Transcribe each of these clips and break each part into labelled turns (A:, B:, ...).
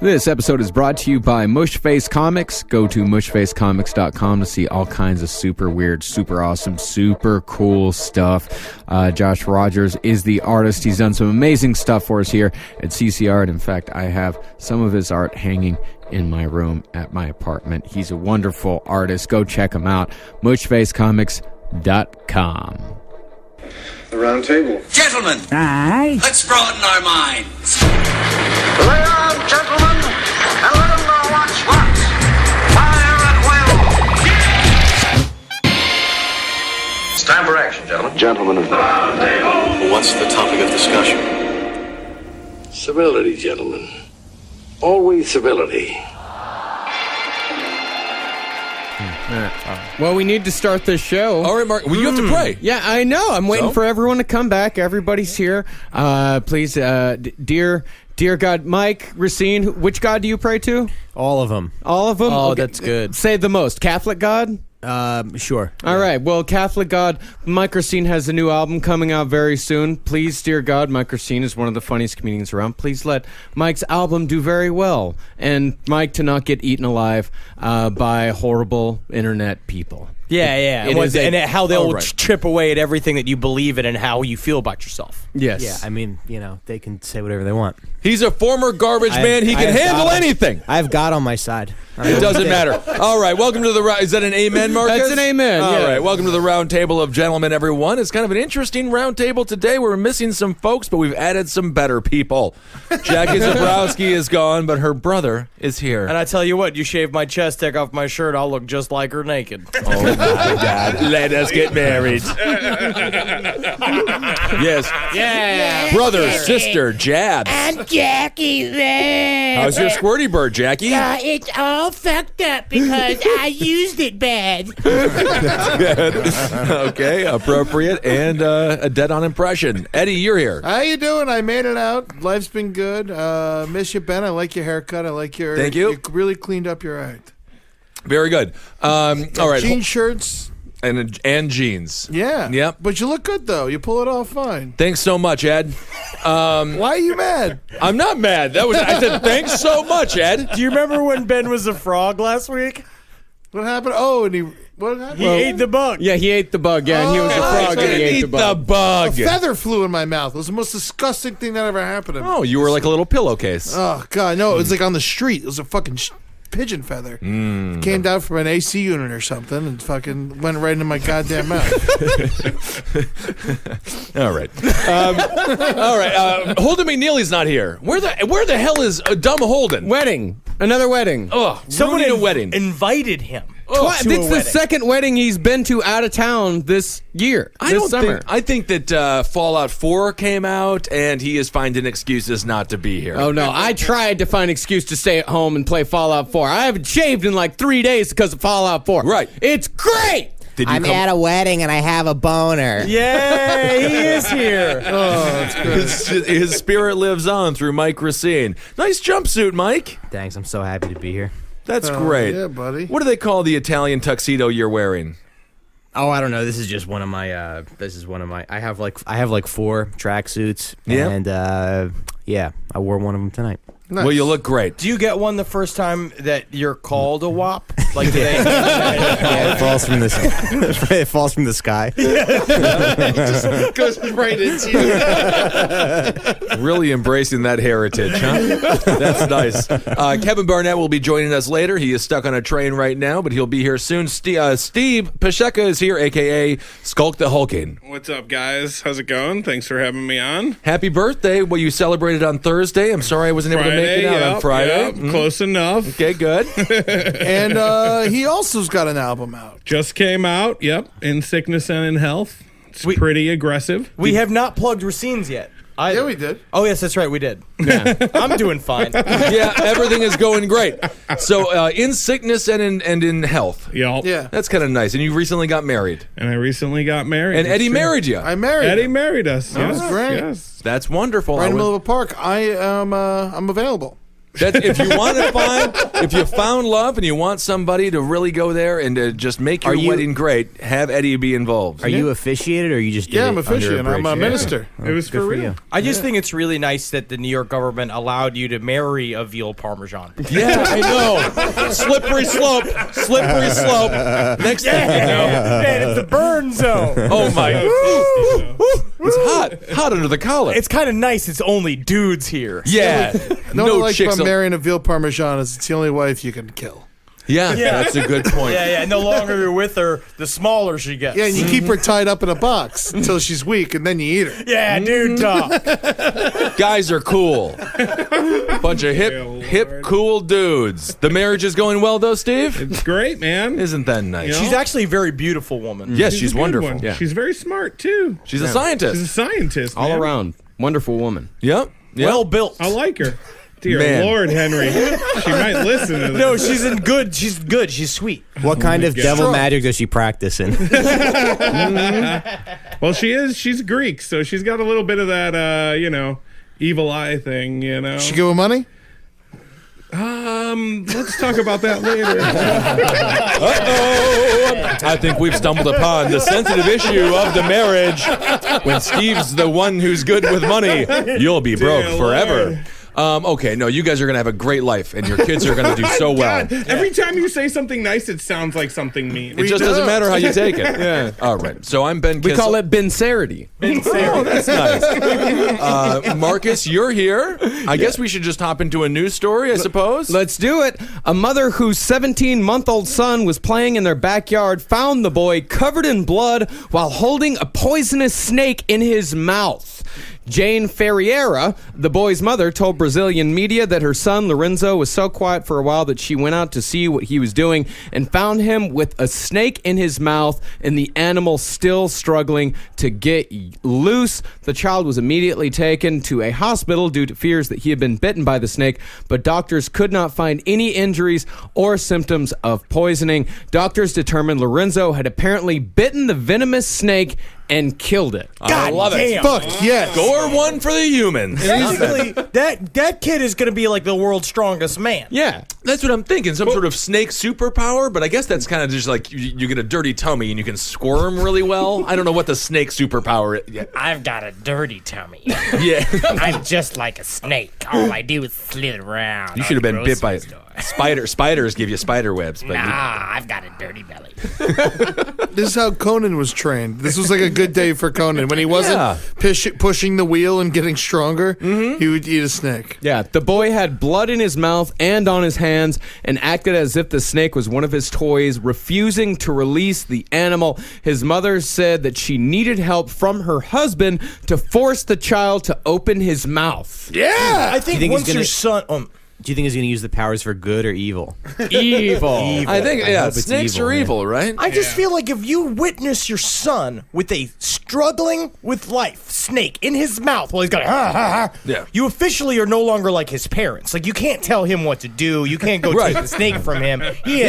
A: This episode is brought to you by Mushface Comics. Go to mushfacecomics.com to see all kinds of super weird, super awesome, super cool stuff. Josh Rogers is the artist. He's done some amazing stuff for us here at CC Art. In fact, I have some of his art hanging in my room at my apartment. He's a wonderful artist. Go check him out. mushfacecomics.com.
B: The round table.
C: Gentlemen,
D: Aye.
C: let's broaden our minds.
B: Lay on, gentlemen, and let them know what's what. Fire at will. It's time for action, gentlemen. Gentlemen of the round table.
E: What's the topic of discussion?
F: Civility, gentlemen. Always civility.
A: Well, we need to start this show.
G: All right, Mark. Well, you have to pray.
A: Yeah, I know. I'm waiting
G: So?
A: for everyone to come back. Everybody's here. Please, dear God, Mike, Racine, which God do you pray to?
H: All of them.
A: All of them?
H: Oh,
A: Okay.
H: that's good.
A: Say the most. Catholic God?
H: Sure.
A: All right. Well, Catholic God, Mike Racine has a new album coming out very soon. Please, dear God, Mike Racine is one of the funniest comedians around. Please let Mike's album do very well. And Mike to not get eaten alive by horrible internet people.
H: Yeah.
A: It is
H: How they'll
G: right.
H: chip away at everything that you believe in and how you feel about yourself.
A: Yes.
H: Yeah, I mean, they can say whatever they want.
G: He's a former garbage man. He
H: I
G: can
H: have
G: handle
H: God-
G: anything.
H: I have God on my side.
G: It doesn't matter. All right, welcome to the is that an amen, Marcus?
A: That's an amen,
G: All
A: yeah.
G: right, welcome to the Roundtable of Gentlemen, everyone. It's kind of an interesting roundtable today. We're missing some folks, but we've added some better people. Jackie Zebrowski is gone, but her brother is here.
H: And I tell you what, you shave my chest, take off my shirt, I'll look just like her naked.
G: Oh my God! Let us get married. Yes.
H: Yeah.
G: Brother, sister, Jabs.
D: I'm Jackie there.
G: How's your squirty bird, Jackie?
D: It's all fucked up because I used it bad.
G: Okay, appropriate and a dead-on impression. Eddie, you're here.
I: How you doing? I made it out. Life's been good. Miss you, Ben. I like your haircut. I like your.
G: Thank you.
I: You really cleaned up your act.
G: Very good. All right.
I: Jean shirts.
G: And jeans.
I: Yeah.
G: Yep.
I: But you look good though. You pull it off fine.
G: Thanks so much, Ed.
I: Why are you mad?
G: I'm not mad. I said thanks so much, Ed.
H: Do you remember when Ben was a frog last week?
I: What happened? Oh, and what happened?
H: He ate the bug.
A: Yeah, he ate the bug. Yeah, and he was a frog and he ate the bug.
G: The bug.
I: A feather flew in my mouth. It was the most disgusting thing that ever happened to me.
G: Oh, you were like a little pillowcase.
I: Oh God, no! It was like on the street. It was a fucking pigeon feather. It came down from an AC unit or something and fucking went right into my goddamn mouth.
G: All right. All right. Holden McNeely's not here. Where the hell is dumb Holden?
A: Wedding. Another wedding.
G: Oh,
H: Someone
G: ruining a wedding.
H: invited him.
A: It's
H: to a
A: the
H: wedding.
A: second wedding he's been to out of town this year. This summer.
G: I think that Fallout 4 came out and he is finding excuses not to be here.
A: Oh, no. I tried to find an excuse to stay at home and play Fallout 4. I haven't shaved in like 3 days because of Fallout 4.
G: Right.
A: It's great.
G: Did you
J: I'm
G: come-
J: at a wedding and I have a boner.
H: Yeah, he is here.
I: Oh, that's good.
G: his spirit lives on through Mike Racine. Nice jumpsuit, Mike.
H: Thanks, I'm so happy to be here.
G: That's great.
I: Yeah, buddy.
G: What do they call the Italian tuxedo you're wearing?
H: Oh, I don't know. This is just one of my. I have like 4 tracksuits.
G: Yeah.
H: And yeah, I wore one of them tonight.
I: Nice.
G: Well, you look great.
H: Do you get one the first time that you're called a WAP? Like, do they?
J: Yeah, it falls from the it falls from the sky.
I: goes right into you.
G: Really embracing that heritage, huh? That's nice. Kevin Barnett will be joining us later. He is stuck on a train right now, but he'll be here soon. Steve Pacheca is here, a.k.a. Skulk the Hulking.
K: What's up, guys? How's it going? Thanks for having me on.
G: Happy birthday. Well, you celebrated on Thursday. I'm sorry I wasn't able to make it out on Friday.
K: Yep, close enough.
G: Okay, good.
I: And he also's got an album out.
K: Just came out. Yep, In Sickness and in Health. It's pretty aggressive.
H: We have not plugged Racines yet.
I: Yeah, we did.
H: Oh, yes, that's right. We did. Yeah. I'm doing fine.
G: Yeah, everything is going great. So, in sickness and in health.
K: Yep.
I: Yeah.
G: That's kind of nice. And you recently got married.
K: And I recently got married.
G: And Eddie married you.
I: I married
K: Eddie
I: him.
K: married us.
I: That was
K: Yes,
I: great.
K: Yes.
G: That's wonderful.
I: Right in the middle of a park. I'm available.
G: If you found love and you want somebody to really go there and to just make your wedding great, have Eddie be involved.
H: Are you officiated or you just did
I: Yeah, I'm
H: it
I: officiating.
H: under a
I: I'm a
H: bridge?
I: minister.
K: It was for real.
E: I just think it's really nice that the New York government allowed you to marry a veal parmesan.
G: Yeah, I know. Slippery slope. Next thing you know.
E: Man, it's a burn zone.
G: Oh, my. It's hot under the collar.
E: It's kind of nice. It's only dudes here.
G: Yeah.
I: No, what I like
G: chicks.
I: about marrying a veal parmesan is it's the only wife you can kill.
G: Yeah, that's a good point.
E: Yeah. No longer you're with her, the smaller she gets.
I: Yeah, and you keep her tied up in a box until she's weak, and then you eat her.
E: Yeah, dude talk.
G: Guys are cool. Bunch of hip, cool dudes. The marriage is going well, though, Steve?
K: It's great, man.
G: Isn't that nice?
K: You know?
E: She's actually a very beautiful woman.
G: Yes,
K: She's
G: she's
K: a good
G: wonderful.
K: one.
G: Yeah.
K: She's very smart, too.
G: She's a scientist.
K: She's a scientist,
A: All
K: man.
A: around. Wonderful woman.
G: Yep.
E: Well built.
K: I like her. Dear
G: Man.
K: Lord, Henry. She might listen to this.
E: No, she's good. She's good. She's sweet.
H: What kind of
K: God.
H: devil magic does she practice in?
K: Well, she's Greek, so she's got a little bit of that, evil eye thing,
I: She give her money?
K: Let's talk about that later.
G: I think we've stumbled upon the sensitive issue of the marriage. When Steve's the one who's good with money, you'll be broke
K: Dear
G: forever.
K: Lord.
G: Okay, no, you guys are going to have a great life, and your kids are going to do so well.
K: God, every time you say something nice, it sounds like something mean.
G: It just doesn't matter how you take it. Yeah. All right. So I'm Ben Kissel.
A: We call it Bencerity.
G: Oh, that's nice. Marcus, you're here. I guess we should just hop into a news story, I suppose.
A: Let's do it. A mother whose 17-month-old son was playing in their backyard found the boy covered in blood while holding a poisonous snake in his mouth. Jane Ferreira, the boy's mother, told Brazilian media that her son Lorenzo was so quiet for a while that she went out to see what he was doing and found him with a snake in his mouth and the animal still struggling to get loose. The child was immediately taken to a hospital due to fears that he had been bitten by the snake, but doctors could not find any injuries or symptoms of poisoning. Doctors determined Lorenzo had apparently bitten the venomous snake and killed it.
G: I love it.
I: Fuck yes.
G: Score one for the humans.
E: Basically, that kid is going to be like the world's strongest man.
A: Yeah.
G: That's what I'm thinking. Some sort of snake superpower, but I guess that's kind of just like you get a dirty tummy and you can squirm really well. I don't know what the snake superpower is. Yeah.
D: I've got a dirty tummy.
G: Yeah.
D: I'm just like a snake. All I do is slither around.
G: You should have been bit by spiders give you spider webs. But
D: I've got a dirty belly.
I: This is how Conan was trained. This was like a good day for Conan. When he wasn't pushing the wheel and getting stronger, he would eat a snake.
A: Yeah, the boy had blood in his mouth and on his hands and acted as if the snake was one of his toys, refusing to release the animal. His mother said that she needed help from her husband to force the child to open his mouth.
I: Yeah!
E: I think,
H: think he's
E: once your son...
H: Do you think he's going to use the powers for good or evil?
A: Evil.
G: I think,
H: I hope it's
G: snakes
H: evil,
G: are
H: man.
G: evil, right?
E: I just feel like if you witness your son with a struggling with life snake in his mouth while he's got
G: Yeah.
E: you officially are no longer like his parents. Like you can't tell him what to do. You can't go
G: Right.
E: take the snake from him. He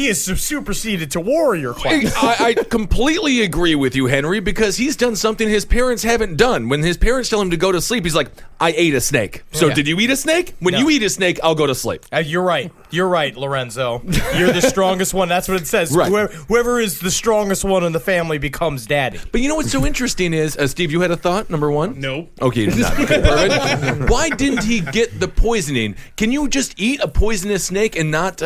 E: is superseded to warrior class.
G: I completely agree with you, Henry, because he's done something his parents haven't done. When his parents tell him to go to sleep, he's like, I ate a snake. So
E: Yeah.
G: did you eat a snake? When
E: No.
G: you eat a snake, I'll go to sleep.
E: You're right. You're right, Lorenzo. You're the strongest one. That's what it says.
G: Right.
E: Whoever is the strongest one in the family becomes daddy.
G: But you know what's so interesting is, Steve, you had a thought, number one?
K: Nope.
G: Okay, not. Okay, perfect. Why didn't he get the poisoning? Can you just eat a poisonous snake and not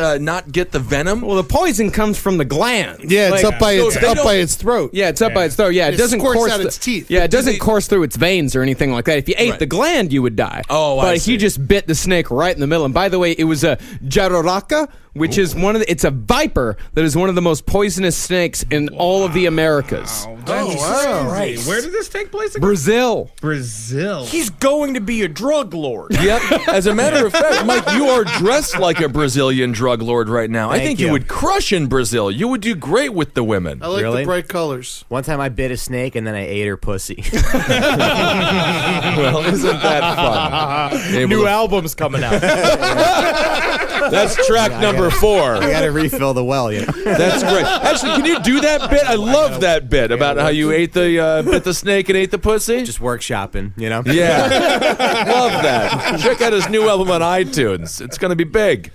G: get the venom?
A: Well, the poison comes from the gland.
I: Yeah, it's up by
G: so
I: its
G: they don't-
I: by its throat.
A: Yeah, it's up by its throat. Yeah, it doesn't
I: squirts
A: course
I: out its teeth.
A: Yeah, it doesn't course through its veins or anything like that. If you ate
G: Right.
A: the gland, you would die.
G: Oh, I
A: but
G: see.
A: he just bit the snake right in the middle. And by the way, it was a jararaca, which is it's a viper that is one of the most poisonous snakes in all of the Americas.
I: wow.
E: Right.
K: Where did this take place again?
A: Brazil.
K: Brazil.
E: He's going to be a drug lord.
G: Yep. As a matter of fact, Mike, you are dressed like a Brazilian drug lord right now. I
H: Thank
G: think you
H: you.
G: would crush in Brazil. You would do great with the women.
I: I like
H: Really?
I: the bright colors.
H: One time I bit a snake and then I ate her pussy.
G: Well, isn't that fun? Able
E: New
G: to-
E: album's coming out.
G: That's track number number 4.
J: I got to refill the well, you know.
G: That's great. Actually, can you do that bit? I love that bit about how you ate the bit the snake and ate the pussy.
H: Just workshopping, you know?
G: Yeah. Love that. Check out his new album on iTunes. It's going to be big.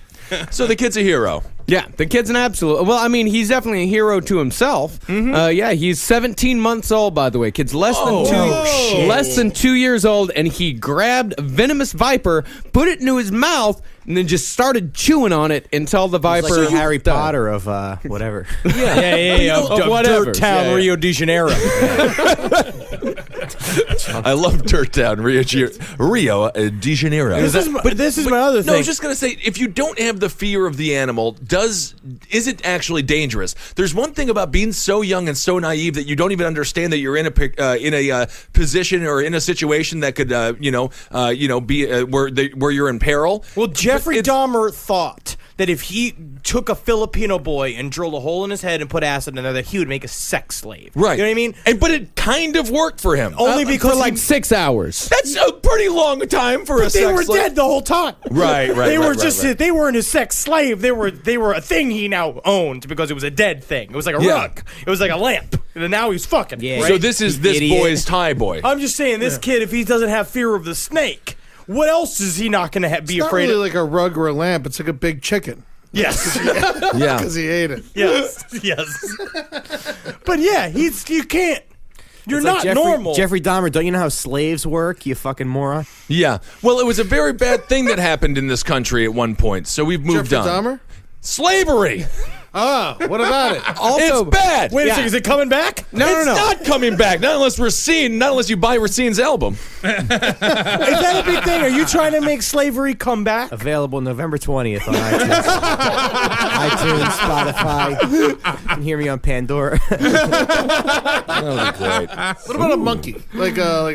G: So the kid's a hero.
A: Yeah, the kid's an absolute. Well, I mean, he's definitely a hero to himself. Yeah, he's 17 months old, by the way. Kid's less than 2 years old, and he grabbed a venomous viper, put it into his mouth, and then just started chewing on it until the viper.
H: Like Harry Potter of whatever.
E: Yeah. Of
A: whatever.
E: Dirt Town, Rio de Janeiro.
G: I love Dirt Town, Rio de Janeiro.
E: This is my other thing.
G: No, I was just going to say, if you don't have the fear of the animal, is it actually dangerous? There's one thing about being so young and so naive that you don't even understand that you're in a position or in a situation that could be where you're in peril.
E: Well, Jeffrey Dahmer thought that if he took a Filipino boy and drilled a hole in his head and put acid in there, that he would make a sex slave.
G: Right.
E: You know what I mean?
G: But it kind of worked for him.
E: Only because
A: for like 6 hours.
G: That's a pretty long time for a sex slave.
E: They were dead the whole time.
G: Right.
E: They weren't his sex slave. They were a thing he now owned because it was a dead thing. It was like a rug. It was like a lamp. And now he's fucking.
H: Yeah.
E: Right?
G: So this is this boy's tie boy.
E: I'm just saying, this kid, if he doesn't have fear of the snake, what else is he not going to be
I: It's
E: afraid
I: not really
E: of?
I: like a rug or a lamp. It's like a big chicken.
E: Yes.
G: Yeah.
I: Because he ate it.
E: Yes. But yeah, you can't. You're
H: It's
E: not
H: like
E: normal.
H: Jeffrey Dahmer, don't you know how slaves work, you fucking moron?
G: Yeah. Well, it was a very bad thing that happened in this country at one point, so we've moved
I: Jeffrey
G: on.
I: Dahmer?
G: Slavery.
I: Oh, what about it?
G: It's bad.
E: Wait a second, is it coming back?
G: It's not coming back. Not unless you buy Racine's album.
E: Is that a big thing? Are you trying to make slavery come back?
H: Available November 20th on iTunes. iTunes, Spotify. You can hear me on Pandora.
G: That would be great.
I: What about a monkey? Like a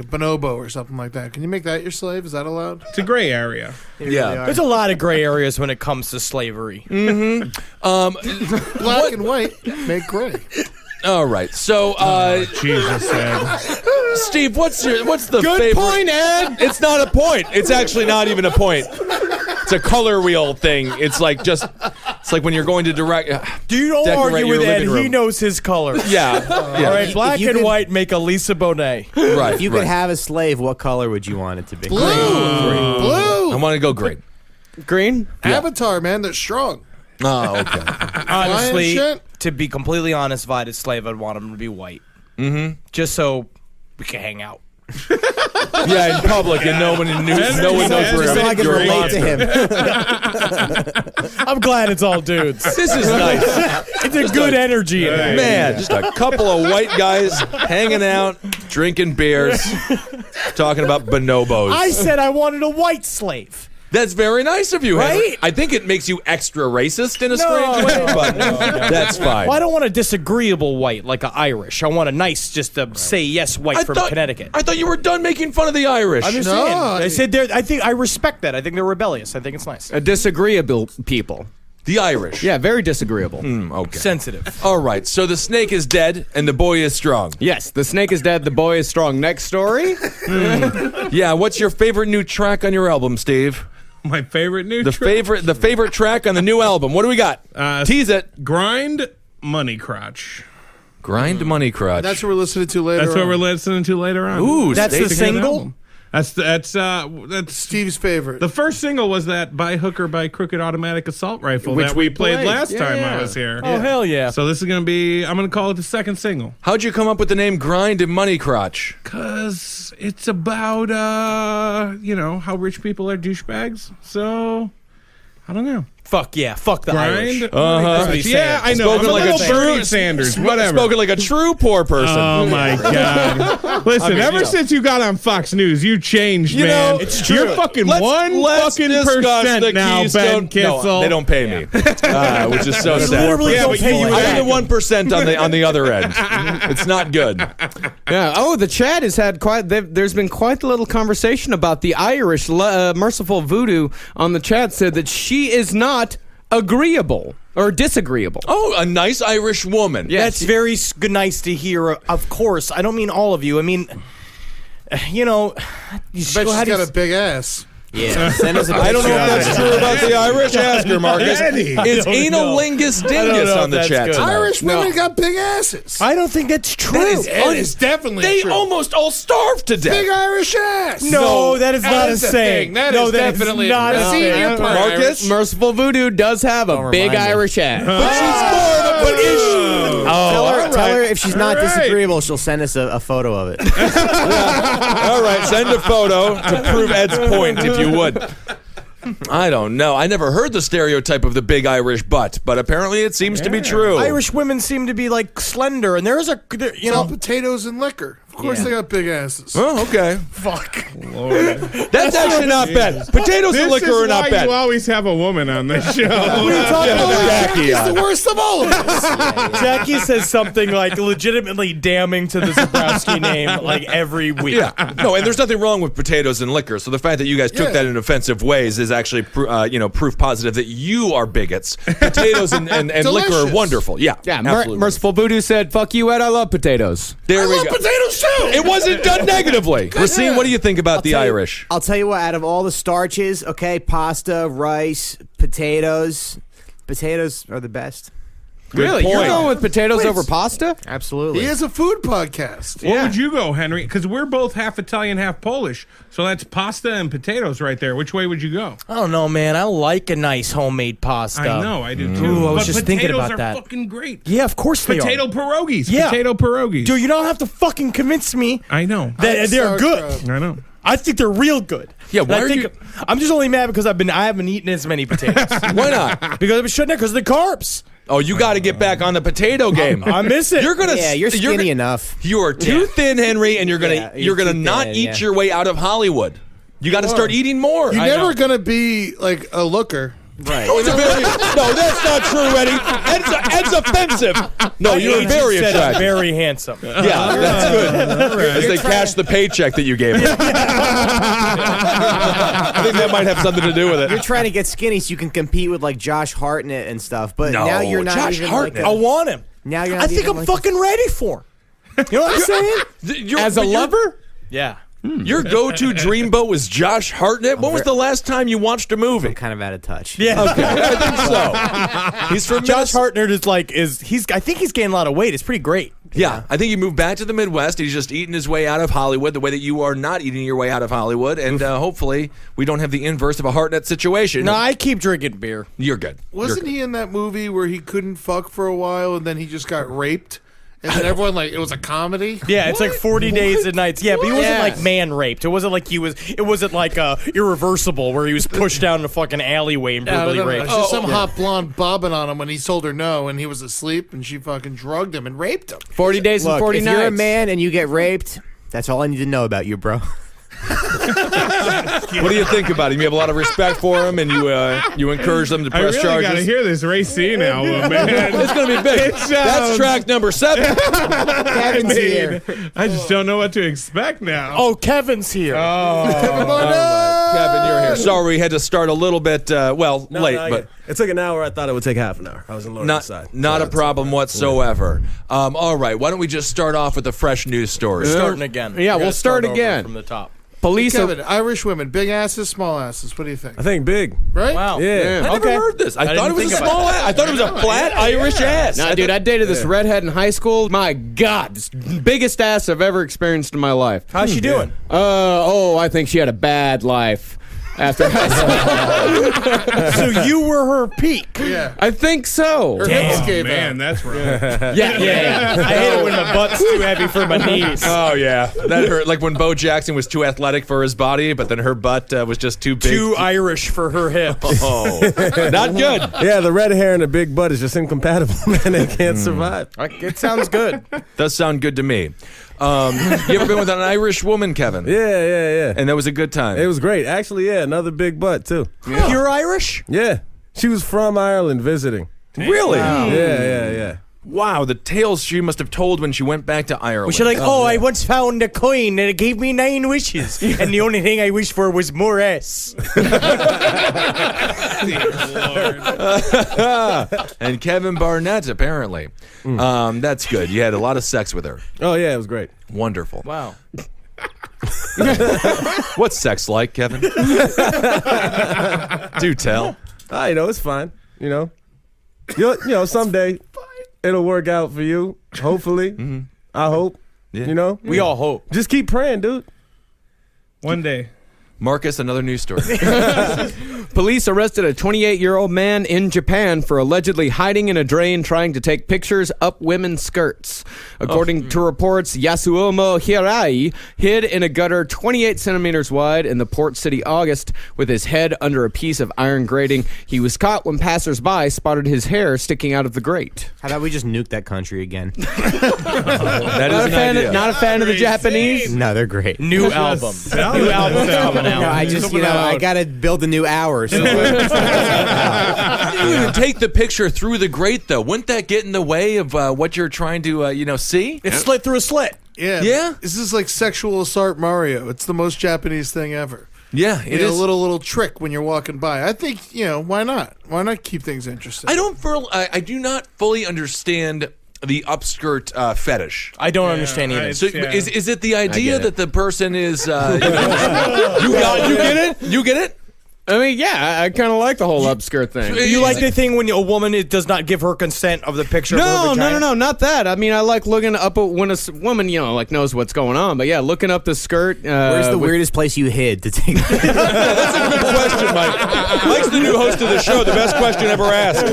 I: bonobo or something like that. Can you make that your slave? Is that allowed?
K: It's a gray area.
G: Yeah.
E: There's a lot of gray areas when it comes to slavery.
I: Black and white make gray.
G: All right. So,
K: Jesus said.
G: Steve, what's the
E: Good
G: favorite?
E: point, Ed.
G: It's not a point. It's actually not even a point. It's a color wheel thing. It's like when you're going to
E: Don't
G: decorate
E: argue
G: your
E: with Ed.
G: living room.
E: He knows his color.
G: Yeah.
E: All right, black
H: you
E: and
H: could-
E: white make a Lisa Bonet.
G: Right.
H: If you could have a slave, what color would you want it to be?
I: Blue.
G: I want to go green.
A: Green?
I: Avatar, man, they're strong.
G: Oh, okay.
E: Honestly,
I: shit.
E: to be completely honest, if I had a slave, I'd want him to be white. Mm-hmm. Just so we can hang out.
G: Yeah, in public, and no one knows where
H: So I can
G: you're a
H: relate to
G: monster.
H: him.
E: I'm glad it's all dudes.
G: This is nice.
E: It's a good energy in there.
G: Man, just a couple of white guys hanging out, drinking beers, talking about bonobos.
E: I said I wanted a white slave.
G: That's very nice of you, Henry.
E: Right?
G: I think it makes you extra racist in a strange way, but that's fine.
E: Well, I don't want a disagreeable white like an Irish. I want a nice, just a say yes white from Connecticut.
G: I thought you were done making fun of the Irish.
E: I'm just
I: No,
E: saying.
I: I-
E: I said I think I respect that. I think they're rebellious. I think it's nice.
A: A disagreeable people.
G: The Irish.
A: Yeah, very disagreeable.
G: Okay.
E: Sensitive.
G: All right. So the snake is dead and the boy is strong.
A: Yes, the snake is dead, the boy is strong. Next story?
G: Yeah. What's your favorite new track on your album, Steve?
K: My favorite new
G: The favorite track on the new album. What do we got? Tease it.
K: Grind Money Crotch.
G: Grind Money Crotch.
I: That's what we're listening to later.
K: That's what
I: on.
K: we're listening to later on.
G: Ooh,
E: That's the
G: Steve.
E: single?
K: That's
I: Steve's favorite.
K: the first single was that By Hook or By Crooked automatic assault rifle
A: Which
K: that we
A: we
K: played
A: played.
K: last time
A: Yeah.
K: I was here.
E: Oh, hell yeah.
K: So this is gonna be. I'm gonna call it the second single
G: How'd you come up with the name Grind and Money Crotch?
K: because it's about how rich people are douchebags. So I don't know.
E: Fuck yeah. Fuck the Irish.
K: Grind.
G: Uh-huh.
E: Be
K: Yeah, I know.
G: Spoken
K: I'm
G: like
K: a
G: a
K: little
G: true-
K: Bernie Sanders. Whatever.
G: Spoken like a true poor person.
K: Oh my God! Listen, ever since you got on Fox News, you changed, man.
G: it's true.
K: You're fucking
G: Let's
K: fucking
G: discuss
K: percent
G: the
K: now,
G: Keystone.
K: Ben Kissel.
G: No, they don't pay me, which is so sad.
E: literally
K: Yeah,
E: don't
K: but
E: pay you
G: I'm
E: back.
G: the 1% on the other end. It's not good.
A: Yeah. Oh, the chat has had there's been quite a little conversation about the Irish. Merciful Voodoo on the chat said that she is not agreeable or disagreeable.
G: Oh, a nice Irish woman.
A: Yeah.
E: That's very nice to hear. Of course, I don't mean all of you. I mean, you
I: Bet she's got a big ass.
H: Yeah, send us a
G: I don't know if that's true about the Irish. Ask her, Marcus.
K: Eddie.
G: It's analingus dingus on the chat tonight.
I: Irish women got big asses.
E: I don't think that's true.
I: It is definitely
G: They
I: true.
G: almost all starved to death.
I: Big Irish ass.
E: No, that is not a
I: is a
E: saying.
I: thing. That
E: no,
I: is
E: that is
I: definitely
E: not a
I: a
E: saying.
I: senior part.
G: Marcus?
J: Merciful Voodoo does have a big
H: remind me.
J: Irish ass.
G: But she's more of a is she?
H: Tell her if she's not disagreeable, she'll send us a photo of it.
G: All right, send a photo to prove Ed's point, if you would. I don't know. I never heard the stereotype of the big Irish butt, but apparently it seems to be true.
E: Irish women seem to be like slender, and there's
I: You know, potatoes and liquor. Of course they got big asses.
G: Oh, okay.
E: fuck.
G: That's actually not bad. Potatoes and liquor are not
K: why
G: bad.
K: you always have a woman on the show.
G: Jackie,
I: He's the worst of all of us.
E: Jackie says something like legitimately damning to the Zebrowski name like every week.
G: Yeah. No, and there's nothing wrong with potatoes and liquor. So the fact that you guys took that in offensive ways is actually, proof positive that you are bigots. Potatoes and liquor are wonderful. Yeah.
J: Yeah,
G: absolutely.
J: Merciful Voodoo said, "Fuck you, Ed. I love potatoes."
G: There we
I: I love
G: go.
I: potatoes too.
G: It wasn't done negatively. Racine, what do you think about the Irish?
H: I'll tell you what, out of all the starches, okay, pasta, rice, potatoes are the best.
J: Really?
G: point.
J: You're going with potatoes over pasta?
H: Absolutely.
I: He has a food podcast.
K: What would you go, Henry? Because we're both half Italian, half Polish. So that's pasta and potatoes right there. Which way would you go?
E: I don't know, man. I like a nice homemade pasta.
K: I know, I do too.
E: Ooh, I was
K: But
E: just thinking about
K: potatoes
E: that.
K: are fucking great.
E: Yeah, of course they
K: Potato
E: are.
K: pierogies.
E: Yeah.
K: Potato pierogies.
E: Dude, you don't have to fucking convince me
K: I know.
E: that they're good.
K: I know.
E: I think they're real good.
G: Yeah,
E: And
G: why
E: I
G: are
E: think
G: you-
E: I'm just only mad because I haven't eaten as many potatoes.
G: Why not?
E: Because I've been shutting it because of the carbs.
G: Oh, you got to get back on the potato game.
E: I miss it.
G: You're gonna.
H: Yeah, you're skinny enough.
G: You are too thin, Henry, and you're gonna.
H: Yeah,
G: you're gonna
H: too
G: not
H: thin,
G: eat
H: yeah.
G: your way out of Hollywood. You got to start eating more.
I: You're
G: I know.
I: never gonna be like a looker.
H: Right.
G: Oh, it's a very, no, that's not true, Eddie. Ed's offensive. No, you're
E: Agent
G: very
E: said I'm
G: attractive.
E: very handsome.
G: Yeah, that's good. As they cash the paycheck that you gave them. I think that might have something to do with
H: You're
G: it.
H: trying to get skinny so you can compete with like Josh Hartnett and stuff, but
G: No,
H: now you're not
G: Josh
H: even
G: Hartnett.
H: like
E: I want him.
H: now you're not
E: I think
H: even
E: I'm
H: like
E: fucking ready for him. You know what I'm saying?
J: As a lover?
E: Yeah.
G: Your go-to dreamboat was Josh Hartnett. When was the last time you watched a movie?
H: kind of out of touch.
E: Yeah.
G: I think so. He's from
E: Josh
G: Minnesota.
E: Hartnett I think he's gaining a lot of weight. It's pretty great.
G: Yeah, I think he moved back to the Midwest. He's just eating his way out of Hollywood the way that you are not eating your way out of Hollywood. And hopefully we don't have the inverse of a Hartnett situation.
E: No, I keep drinking beer.
G: You're good.
I: Wasn't he in that movie where he couldn't fuck for a while and then he just got raped? And then everyone it was a comedy?
E: Yeah, it's like 40 days and nights. Yeah, but he wasn't like man raped. It wasn't like it wasn't like Irreversible where he was pushed down in a fucking alleyway and brutally
I: It
E: raped.
I: was just some hot blonde bobbing on him when he told her no and he was asleep and she fucking drugged him and raped him.
J: 40 days and
H: Look,
J: 40
H: if
J: nights.
H: you're a man and you get raped, that's all I need to know about you, bro.
G: What do you think about him? You have a lot of respect for him, and you encourage them to
K: I
G: press
K: really
G: charges.
K: got to hear this Racine album, man.
G: It's going to be big. That's track number 7.
H: Kevin's here.
K: I just don't know what to expect now.
E: Oh, Kevin's here.
G: Kevin, you're here. Sorry, we had to start a little bit late, but
L: it took an hour. I thought it would take half an hour. I was in Lower East Side.
G: not a problem whatsoever. All right, why don't we just start off with a fresh news story?
E: Starting again.
J: Yeah,
E: We
J: we'll
E: gotta
J: start
E: over
J: again.
E: from the top.
J: Police are
I: Kevin, Irish women, big asses, small asses. What do you think?
L: I think big.
I: Right?
E: Wow.
L: Yeah.
G: I never heard this. I thought it was a small ass. I thought it was a flat Irish ass.
J: Nah, dude, I dated this redhead in high school. My God, this biggest ass I've ever experienced in my life.
E: How's she doing?
J: I think she had a bad life after high school.
E: So you were her peak.
I: Yeah.
J: I think so.
I: Her hips gave
K: Man,
I: out.
K: that's wrong.
E: Yeah. I hate it when my butt's too heavy for my knees.
G: Oh yeah, that hurt. Like when Bo Jackson was too athletic for his body, but then her butt was just too big.
E: Too Irish for her hips.
G: Oh, not good.
L: Yeah, the red hair and the big butt is just incompatible, man. They can't survive.
E: It sounds good.
G: Does sound good to me. You ever been with an Irish woman, Kevin?
L: Yeah.
G: And that was a good time.
L: It was great. Actually, yeah, another big butt, too.
E: Pure Irish?
L: Yeah. She was from Ireland visiting.
G: Really?
L: Yeah.
G: Wow, the tales she must have told when she went back to Ireland.
E: She's like, I once found a coin and it gave me 9 wishes. And the only thing I wished for was more ass.
G: And Kevin Barnett, apparently. That's good. You had a lot of sex with her.
L: Oh, yeah, it was great.
G: Wonderful.
E: Wow.
G: What's sex like, Kevin? Do tell.
L: It's fine. You know, someday it'll work out for you. Hopefully. I hope.
G: Yeah.
E: We all hope.
L: Just keep praying, dude.
K: One day.
G: Marcus, another news story.
J: Police arrested a 28-year-old man in Japan for allegedly hiding in a drain trying to take pictures up women's skirts. According to reports, Yasuomo Hirai hid in a gutter 28 centimeters wide in the port city August with his head under a piece of iron grating. He was caught when passersby spotted his hair sticking out of the grate.
H: How about we just nuke that country again?
G: That is an idea.
J: Not a fan of the Japanese?
H: No, they're great.
E: New album. New album's coming out.
H: No, I just, I got to build a new hour. So
G: You didn't even take the picture through the grate, though. Wouldn't that get in the way of what you're trying to, see?
E: It's slit through a slit.
I: Yeah.
G: Yeah?
I: This is like sexual assault Mario. It's the most Japanese thing ever.
G: Yeah, it is.
I: A little trick when you're walking by. I think, why not? Why not keep things interesting?
G: I do not fully understand the upskirt fetish.
E: I don't understand either.
G: So is it the idea that the person is? You get it? You get it?
J: I mean, yeah, I kind of like the whole upskirt thing.
E: You like the thing when a woman does not give her consent of the picture of her vagina?
J: No, not that. I mean, I like looking up when a woman, knows what's going on. But yeah, looking up the skirt.
H: Where's the weirdest place you hid to take?
G: That's a good question, Mike. Mike's the new host of the show. The best question ever asked.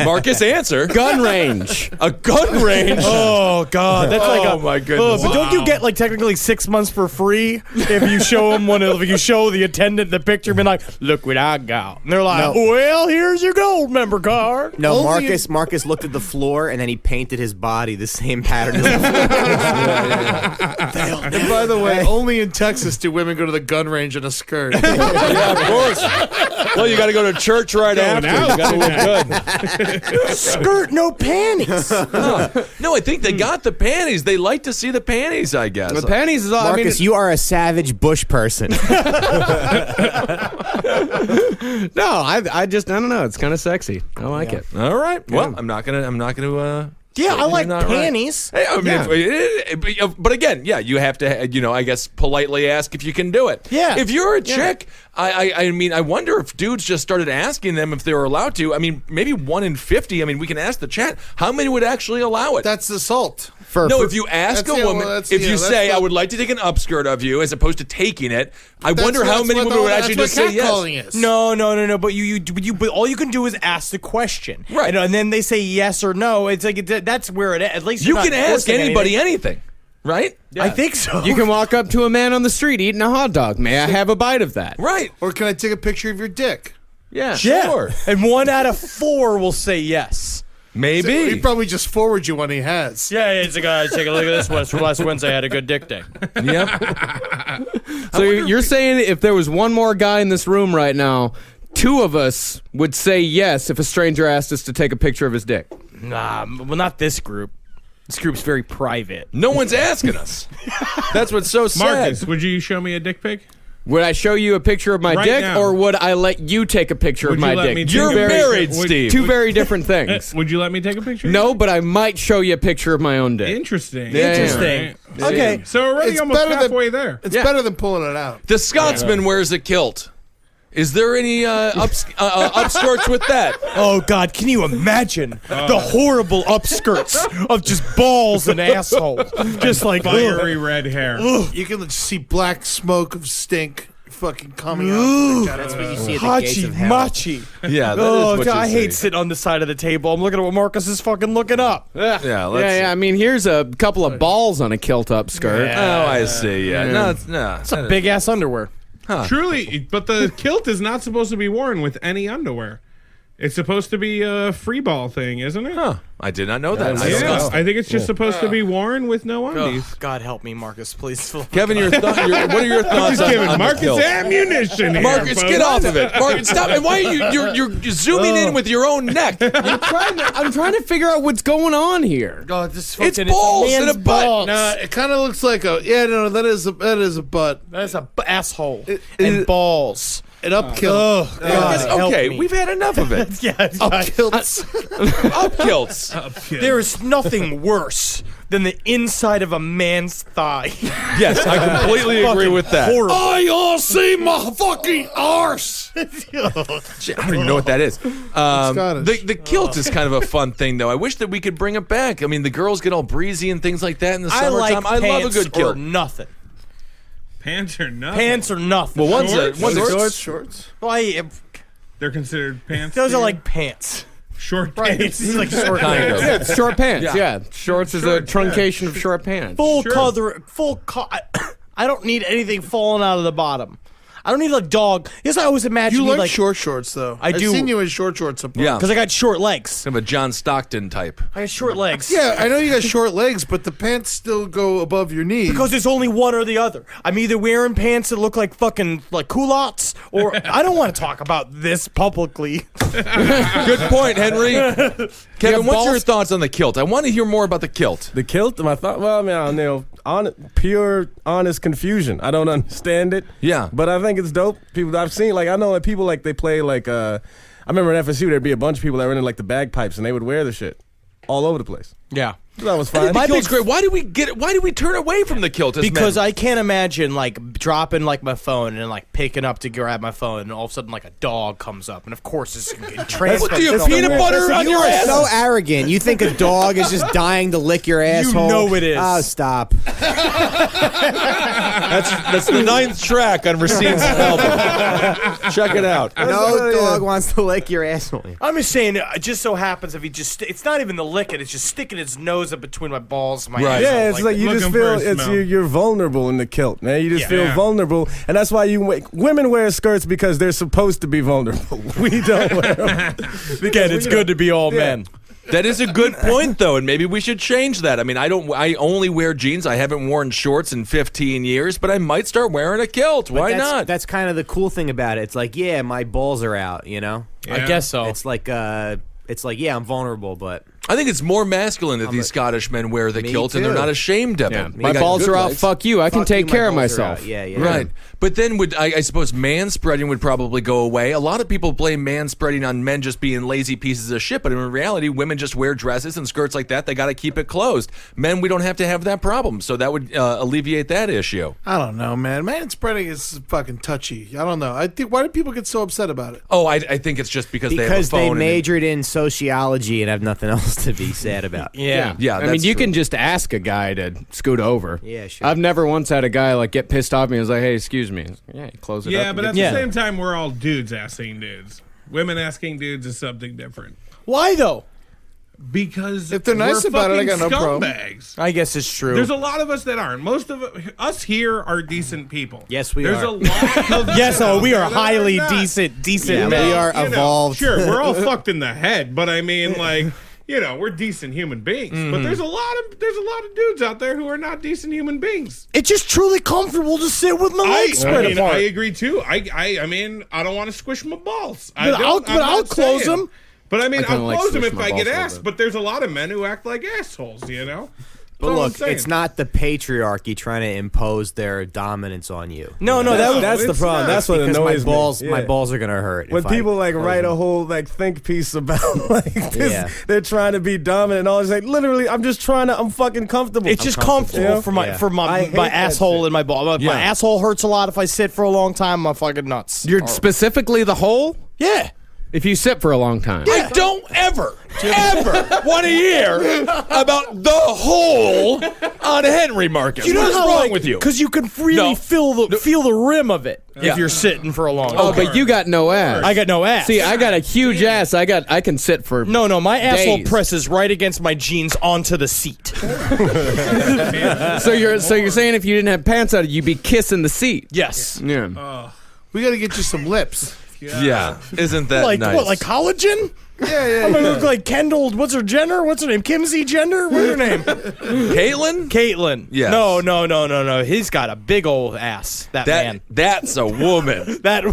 G: Marcus, answer.
J: Gun range.
G: A gun range?
E: Oh, God. That's
G: oh, my goodness.
E: But don't you get, technically 6 months for free if you show them you show the attendant the picture, being like, look what I got. And they're like, well, here's your gold member card.
H: No, Marcus looked at the floor and then he painted his body the same pattern as the floor.
I: And by the way, only in Texas do women go to the gun range in a skirt.
G: Yeah, of course. Well, you got to go to church right after. You got to look good.
E: Skirt, no panties.
G: No, I think they got the panties. They like to see the panties, I guess.
J: The panties is all.
H: Marcus, you are a savage bush person.
J: No, I don't know. It's kind of sexy. I like it.
G: All right. Well, I'm not gonna.
E: Yeah, I like
G: not
E: panties.
G: Right. Hey, but again, you have to, I guess, politely ask if you can do it.
E: Yeah.
G: If you're a chick, I mean, I wonder if dudes just started asking them if they were allowed to. I mean, maybe 1 in 50. I mean, we can ask the chat how many would actually allow it.
I: That's assault.
G: If you ask a woman, if you say, I would like to take an upskirt of you, as opposed to taking it, I wonder how many women would actually just say yes.
E: No. But all you can do is ask the question,
G: right?
E: And then they say yes or no. It's like that's where it. At least
G: you can ask anybody anything, right?
E: Yeah. I think so.
J: You can walk up to a man on the street eating a hot dog. May I have a bite of that?
G: Right.
I: Or can I take a picture of your dick?
J: Yeah.
G: Sure.
E: And 1 out of 4 will say yes.
G: Maybe.
I: So he probably just forward you when he has.
E: Yeah, it's a guy. Take a look at this one. From last Wednesday, I had a good dick day.
G: Yep.
J: So you're saying if there was one more guy in this room right now, 2 of us would say yes if a stranger asked us to take a picture of his dick?
E: Nah, well, not this group. This group's very private.
G: No one's asking us. That's what's so sad.
K: Marcus, would you show me a dick pic?
J: Would I show you a picture of my dick,
K: now.
J: or would I let you take a picture of my dick?
G: You're married, Steve.
J: 2 very different things.
K: Would you let me take a picture?
J: No, but I might show you a picture of my own dick.
K: Interesting.
J: Yeah.
E: Interesting.
K: Yeah.
E: Okay.
K: So we're already almost halfway there.
I: It's better than pulling it out.
G: The Scotsman wears a kilt. Is there any upskirts with that?
E: Oh, God, can you imagine the horrible upskirts of just balls and asshole? Just like
K: fiery red hair.
I: You can see black smoke of stink fucking coming out.
H: That's what you see at the gates of hell.
E: Machi.
G: Yeah, that is what
E: God, I
G: you
E: hate
G: see.
E: sitting on the side of the table. I'm looking at what Marcus is fucking looking up.
G: Yeah,
J: I mean, here's a couple of balls on a kilt upskirt.
G: Oh, I see. Yeah. No,
E: It's a big-ass underwear.
K: Truly, but the kilt is not supposed to be worn with any underwear. It's supposed to be a free ball thing, isn't it?
G: Huh. I did not know that.
K: Yeah, I think it's just supposed to be worn with no undies.
E: Oh, God help me, Marcus, please.
G: Kevin, what are your thoughts
K: Just giving
G: on
K: Marcus
G: the kilt?
K: ammunition here,
G: Marcus,
K: folks.
G: get off of it. Marcus, stop. And why are you're zooming in with your own neck?
J: I'm trying to figure out what's going on here.
E: God, this
G: It's balls and a butt.
I: Nah, it kind of looks like a that is a butt.
E: That is a asshole and balls.
I: An up kilt.
G: Okay, we've had enough of it.
E: Yeah,
I: Up kilts.
G: Up kilts.
E: there is nothing worse than the inside of a man's thigh.
G: Yes, I completely agree with that.
E: Horrible.
I: I all see my fucking arse.
G: Shit, I don't even know what that is.
I: Scottish.
G: The kilt is kind of a fun thing, though. I wish that we could bring it back. I mean, the girls get all breezy and things like that in the
E: I like
G: summertime. I love a
E: pants
G: good
E: or
G: kilt.
E: nothing.
K: Pants or nothing.
E: Pants or nothing.
G: Well, one's
I: Shorts.
E: Well,
K: They're considered pants.
E: those
K: to
E: are
K: you?
E: like pants.
K: short
E: Right.
K: pants.
E: It's like short
G: Kind
E: pants.
G: of.
J: Yeah, it's short pants. Yeah, shorts is a
K: Shorts, yeah.
J: truncation of short pants.
E: Full
K: Sure.
E: color. I don't need anything falling out of the bottom. I don't need like dog. Yes, I always imagine
I: You like
E: short
I: short shorts, though.
E: I do.
I: I've seen you in short shorts.
G: Yeah.
E: because I got short legs.
G: Kind of a John Stockton type.
E: I got short legs.
I: Yeah, I know you got short legs, but the pants still go above your knees.
E: Because it's only one or the other. I'm either wearing pants that look like fucking like culottes, or I don't want to talk about this publicly.
G: Good point, Henry. Kevin, what's your thoughts on the kilt? I want to hear more about the kilt.
L: The kilt, my thought. Well, I mean, I don't know. Pure, honest confusion. I don't understand it.
G: Yeah.
L: But I think it's dope. People I've seen, like, I know that people, like, they play, like, I remember in FSU, there'd be a bunch of people that were into, like, the bagpipes, and they would wear the shit all over the place.
E: Yeah.
L: That was fine.
G: The kilt's great. Why do we turn away from the kilt as
E: Because
G: men?
E: I can't imagine like dropping like my phone and like picking up to grab my phone, and all of a sudden like a dog comes up, and of course it's
G: What, do you have peanut butter on your
H: You are
G: ass?
H: so arrogant. You think a dog is just dying to lick your asshole?
E: know it is.
H: Oh, stop.
G: That's the 9th track on Racine's album. Check it out.
H: No dog wants to lick your asshole.
E: I'm just saying, it just so happens if he it's not even the licking, it's just sticking his nose up between my balls and my
G: Right.
E: asshole.
L: Yeah, it's like you just
K: looking
L: feel
K: for a smell.
L: you're vulnerable in the kilt, man. You just
E: Yeah.
L: feel
K: Yeah.
L: vulnerable, and that's why women wear skirts because they're supposed to be vulnerable. We don't wear them.
E: Again, it's good to be all men.
G: That is a good point, though, and maybe we should change that. I mean, I only wear jeans. I haven't worn shorts in 15 years, but I might start wearing a kilt. Why not?
H: That's kind of the cool thing about it. It's like, yeah, my balls are out, you know?
E: I guess so.
H: It's like, yeah, I'm vulnerable, but
G: I think it's more masculine that these Scottish men wear the
H: Me
G: kilt and they're
H: too.
G: not ashamed of
J: Yeah.
G: it.
J: My
G: They got
J: balls
G: good
J: are out.
G: legs.
J: Fuck you. I can
H: fuck
J: take
H: you, my
J: care of
H: balls are
J: myself.
H: out. Yeah.
G: Right. But then I suppose manspreading would probably go away. A lot of people blame manspreading on men just being lazy pieces of shit, but in reality, women just wear dresses and skirts like that. They got to keep it closed. Men, we don't have to have that problem, so that would alleviate that issue.
I: I don't know, man. Man spreading is fucking touchy. I don't know. I think why do people get so upset about it?
G: Oh, I think it's just because they have a
H: because they
G: phone.
H: majored in sociology and have nothing else to be sad about.
G: Yeah,
J: I mean,
G: that's
J: you
G: true.
J: can just ask a guy to scoot over.
H: Yeah, sure.
J: I've never once had a guy like get pissed off at me and was like, "Hey, excuse me." Yeah, close it up.
K: Yeah,
J: and
K: but
J: get
K: at
J: the-
K: the same time, we're all dudes asking dudes. Women asking dudes is something different.
E: Why though?
K: Because
I: If they're nice
K: we're
I: about it, I
K: fucking
I: got no problem.
K: scumbags.
E: I guess it's true.
K: There's a lot of us that aren't. Most of us here are decent people.
H: Yes, we
K: There's
H: are.
K: a lot of
E: yes,
K: out
E: we
K: there
E: are
K: that
E: highly
K: not.
E: decent
H: Yeah,
E: men.
H: we are
K: You know,
H: evolved.
K: sure, we're all fucked in the head, but I mean, like, you know, we're decent human beings. But there's a lot of dudes out there who are not decent human beings.
E: It's just truly comfortable to sit with my legs spread apart.
K: I agree too. I mean, I don't want to squish my balls.
E: But I'll close them.
K: But I mean,
J: I kinda
K: I'll
J: like
K: close them
J: squishing
K: if
J: my
K: I
J: balls
K: get
J: a little
K: asked.
J: bit.
K: But there's a lot of men who act like assholes, you know?
H: But
K: That's all I'm
H: look,
K: saying.
H: it's not the patriarchy trying to impose their dominance on you.
E: No,
L: That's the
K: it's
L: problem.
K: not.
L: That's what
H: because
L: annoys
H: my
L: me.
H: balls are gonna hurt.
L: When
H: if
L: people
H: I
L: like
H: close
L: write
H: them.
L: a whole like think piece about like this,
H: Yeah.
L: they're trying to be dominant and all. It's like literally, I'm fucking comfortable.
E: It's just comfortable
L: Yeah.
E: for my
H: Yeah.
E: for
L: I
E: my
L: hate
E: my
L: that
E: asshole
L: shit.
E: and my ball.
G: Yeah.
E: My asshole hurts a lot if I sit for a long time. I'm fucking nuts.
J: You're specifically the hole.
E: Yeah.
J: If you sit for a long time.
G: I don't ever want to hear about the hole on Henry Marcus.
E: You know
G: What's
E: how,
G: wrong
E: like,
G: with you?
E: Because you can really
G: No.
E: feel the rim of it
G: Yeah.
E: if you're sitting for a long time.
J: Oh, but you got no ass.
E: I got no ass.
J: See, I got a huge ass. I can sit for
E: No, my asshole
J: days.
E: presses right against my jeans onto the seat.
J: So you're saying if you didn't have pants on, you'd be kissing the seat.
E: Yes.
J: Yeah.
I: We got to get you some lips.
G: Yeah, isn't that
E: Like
G: nice?
E: what? Like collagen?
I: Yeah.
E: I'm gonna look like Kendall. What's her Jenner? What's her name? Kimsey Jenner? What's her name?
G: Caitlin?
E: Caitlin.
G: Yes.
E: No. He's got a big old ass. That man.
G: That's a woman.
E: That.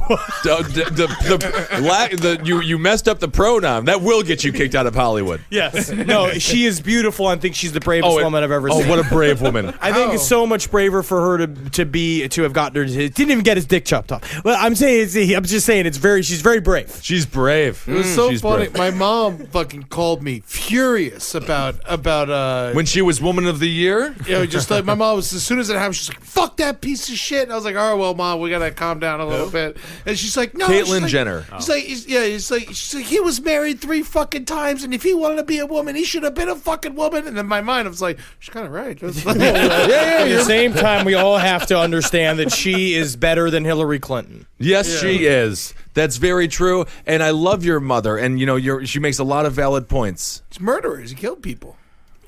G: You messed up the pronoun. That will get you kicked out of Hollywood.
E: Yes. No, she is beautiful. I think she's the bravest woman I've ever seen.
G: Oh, what a brave woman.
E: I think it's so much braver for her to have gotten her. Didn't even get his dick chopped off. Well, I'm just saying she's very brave.
G: She's brave.
I: It was so
G: She's
I: funny.
G: brave.
I: my mom fucking called me furious about
G: when she was Woman of the Year.
I: Just like my mom was, as soon as it happened, she's like, "Fuck that piece of shit." And I was like, "All right, well, Mom, we gotta calm down a little bit." And she's like, "No,
G: Caitlyn Jenner."
I: She's like, he was married 3 fucking times, and if he wanted to be a woman, he should have been a fucking woman. And in my mind, I was like, she's kind of right.
E: At the same time, we all have to understand that she is better than Hillary Clinton.
G: Yes, she is. That's very true. And I love your mother. And, she makes a lot of valid points.
I: He's murderers. He killed people.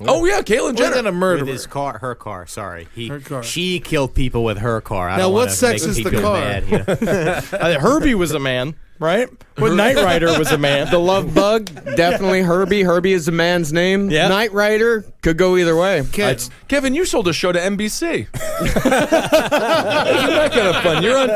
G: Oh, yeah, Caitlyn Jenner.
I: Than a murderer.
H: With his car, her car. Sorry,
I: her car.
H: She killed people with her car. I
I: now,
H: don't
I: what
H: wanna
I: sex
H: make
I: is the
H: people
I: car?
H: mad,
E: Herbie was a man, right? But Knight Rider was a man.
J: The love bug, definitely Herbie. Herbie is a man's name.
E: Yeah.
J: Knight Rider could go either way.
G: Kevin, you sold a show to NBC. Isn't that kind of fun? You're on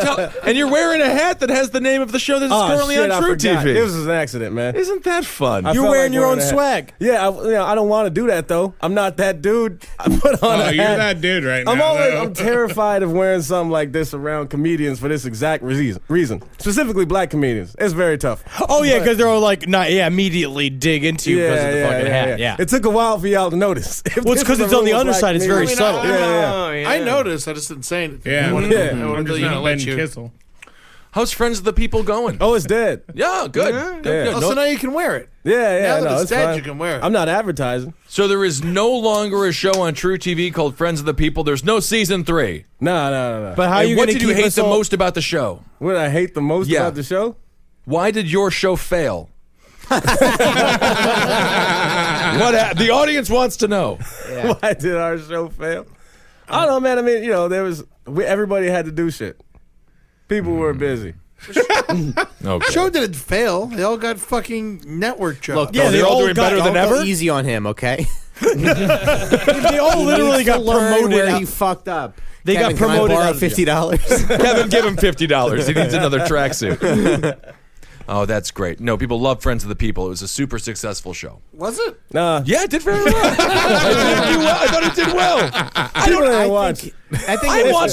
G: and you're wearing a hat that has the name of the show that's currently on True TV.
L: It was an accident, man.
G: Isn't that fun?
E: You're wearing your own swag.
L: Yeah, I don't want to do that though. I'm not that dude. I put on a hat.
K: You're that dude right now.
L: I'm terrified of wearing something like this around comedians for this exact reason. Specifically black comedians. It's very tough.
E: Oh yeah, because they're all like, immediately dig into you because of the fucking hat. Yeah.
L: It took a while for y'all to notice.
E: Well, it's because it's on the underside. It's very subtle.
I: I noticed. I just didn't say anything.
K: Yeah.
I: I'm just
K: not Ben Kissel.
G: How's Friends of the People going?
L: Oh, it's dead.
G: Yeah, good. Good.
I: So now you can wear it.
L: Yeah.
I: Now that it's dead,
L: fine.
I: you can wear it.
L: I'm not advertising.
G: So there is no longer a show on True TV called Friends of the People. There's no season 3.
L: No.
E: But how are you
G: what
E: going
G: did you hate the most about the show?
L: What did I hate the most about the show?
G: Why did your show fail? The audience wants to know.
L: Yeah. Why did our show fail? I don't know, man. I mean, everybody had to do shit. People were busy.
G: Okay.
I: Show didn't fail. They all got fucking network jobs.
H: Look,
E: they're all doing better than ever.
H: Easy on him, okay?
E: They all literally got promoted.
H: Where he fucked up.
E: They
H: Kevin,
E: got promoted.
H: Can I borrow $50?
G: Kevin, give him $50. He needs another tracksuit. Oh, that's great. No, people love Friends of the People. It was a super successful show.
I: Was it?
G: Yeah, it did very well. I thought it did well.
L: I
G: watched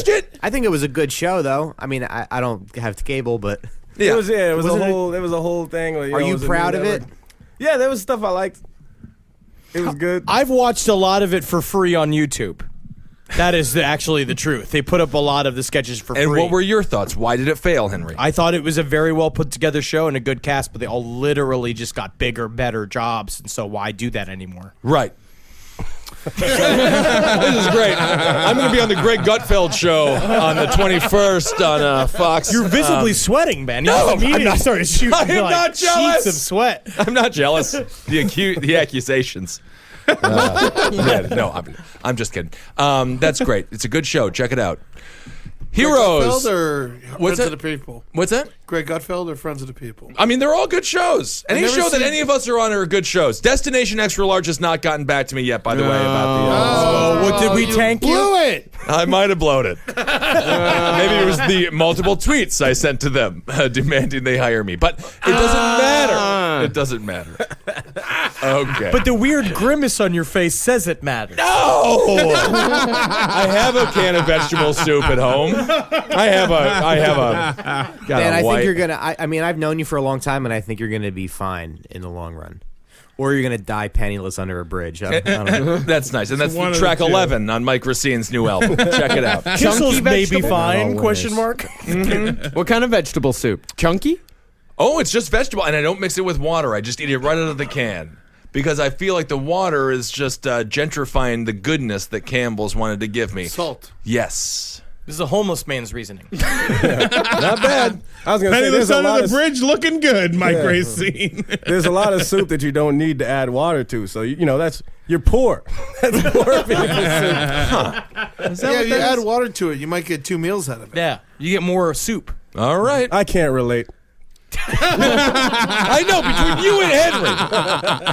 G: it.
H: I think it was a good show, though. I mean, I don't have cable, but
L: it was a whole thing.
H: Are you proud of it?
L: Yeah, there was stuff I liked. It was good.
E: I've watched a lot of it for free on YouTube. That is actually the truth. They put up a lot of the sketches for free.
G: And what were your thoughts? Why did it fail, Henry?
E: I thought it was a very well put together show and a good cast, but they all literally just got bigger, better jobs, and so why do that anymore?
G: Right. This is great. I'm going to be on the Greg Gutfeld show on the 21st on Fox.
E: You're visibly sweating, man.
G: No,
E: I'm not. Started shooting.
G: I am not jealous.
E: Sheets of sweat.
G: I'm not jealous. The accusations. I'm just kidding. That's great. It's a good show. Check it out. Heroes.
I: Gutfeld or
G: What's
I: Friends of the People?
G: What's that?
I: Greg Gutfeld or Friends of the People?
G: I mean, they're all good shows. Any
I: never
G: show that
I: seen-
G: any of us are on are good shows. Destination Extra Large has not gotten back to me yet, by the way, about
E: what did we tank you?
I: Blew it.
G: I might have blown it. Maybe it was the multiple tweets I sent to them demanding they hire me. But it doesn't matter. It doesn't matter. Okay.
E: But the weird grimace on your face says it matters.
G: No! I have a can of vegetable soup at home. I have a.
H: Man, I think you're gonna. I mean, I've known you for a long time, and I think you're gonna be fine in the long run. Or you're gonna die penniless under a bridge. I don't know.
G: That's nice, and that's track 11 on Mike Racine's new album. Check it out.
E: Kissel's may be fine? Question mark.
J: What kind of vegetable soup? Chunky?
G: Oh, it's just vegetable, and I don't mix it with water. I just eat it right out of the can. Because I feel like the water is just gentrifying the goodness that Campbell's wanted to give me.
I: Salt.
G: Yes.
E: This is a homeless man's reasoning.
L: Not bad. I was going to say,
K: Penniless
L: there's a
K: under
L: lot
K: the
L: of
K: bridge looking good, Mike Racine.
L: there's a lot of soup that you don't need to add water to. So, you're poor. That's poor people's soup.
G: Huh.
I: Yeah, if you add water to it, you might get 2 meals out of it.
E: Yeah, you get more soup.
G: All right.
L: I can't relate.
G: I know, between you and Henry.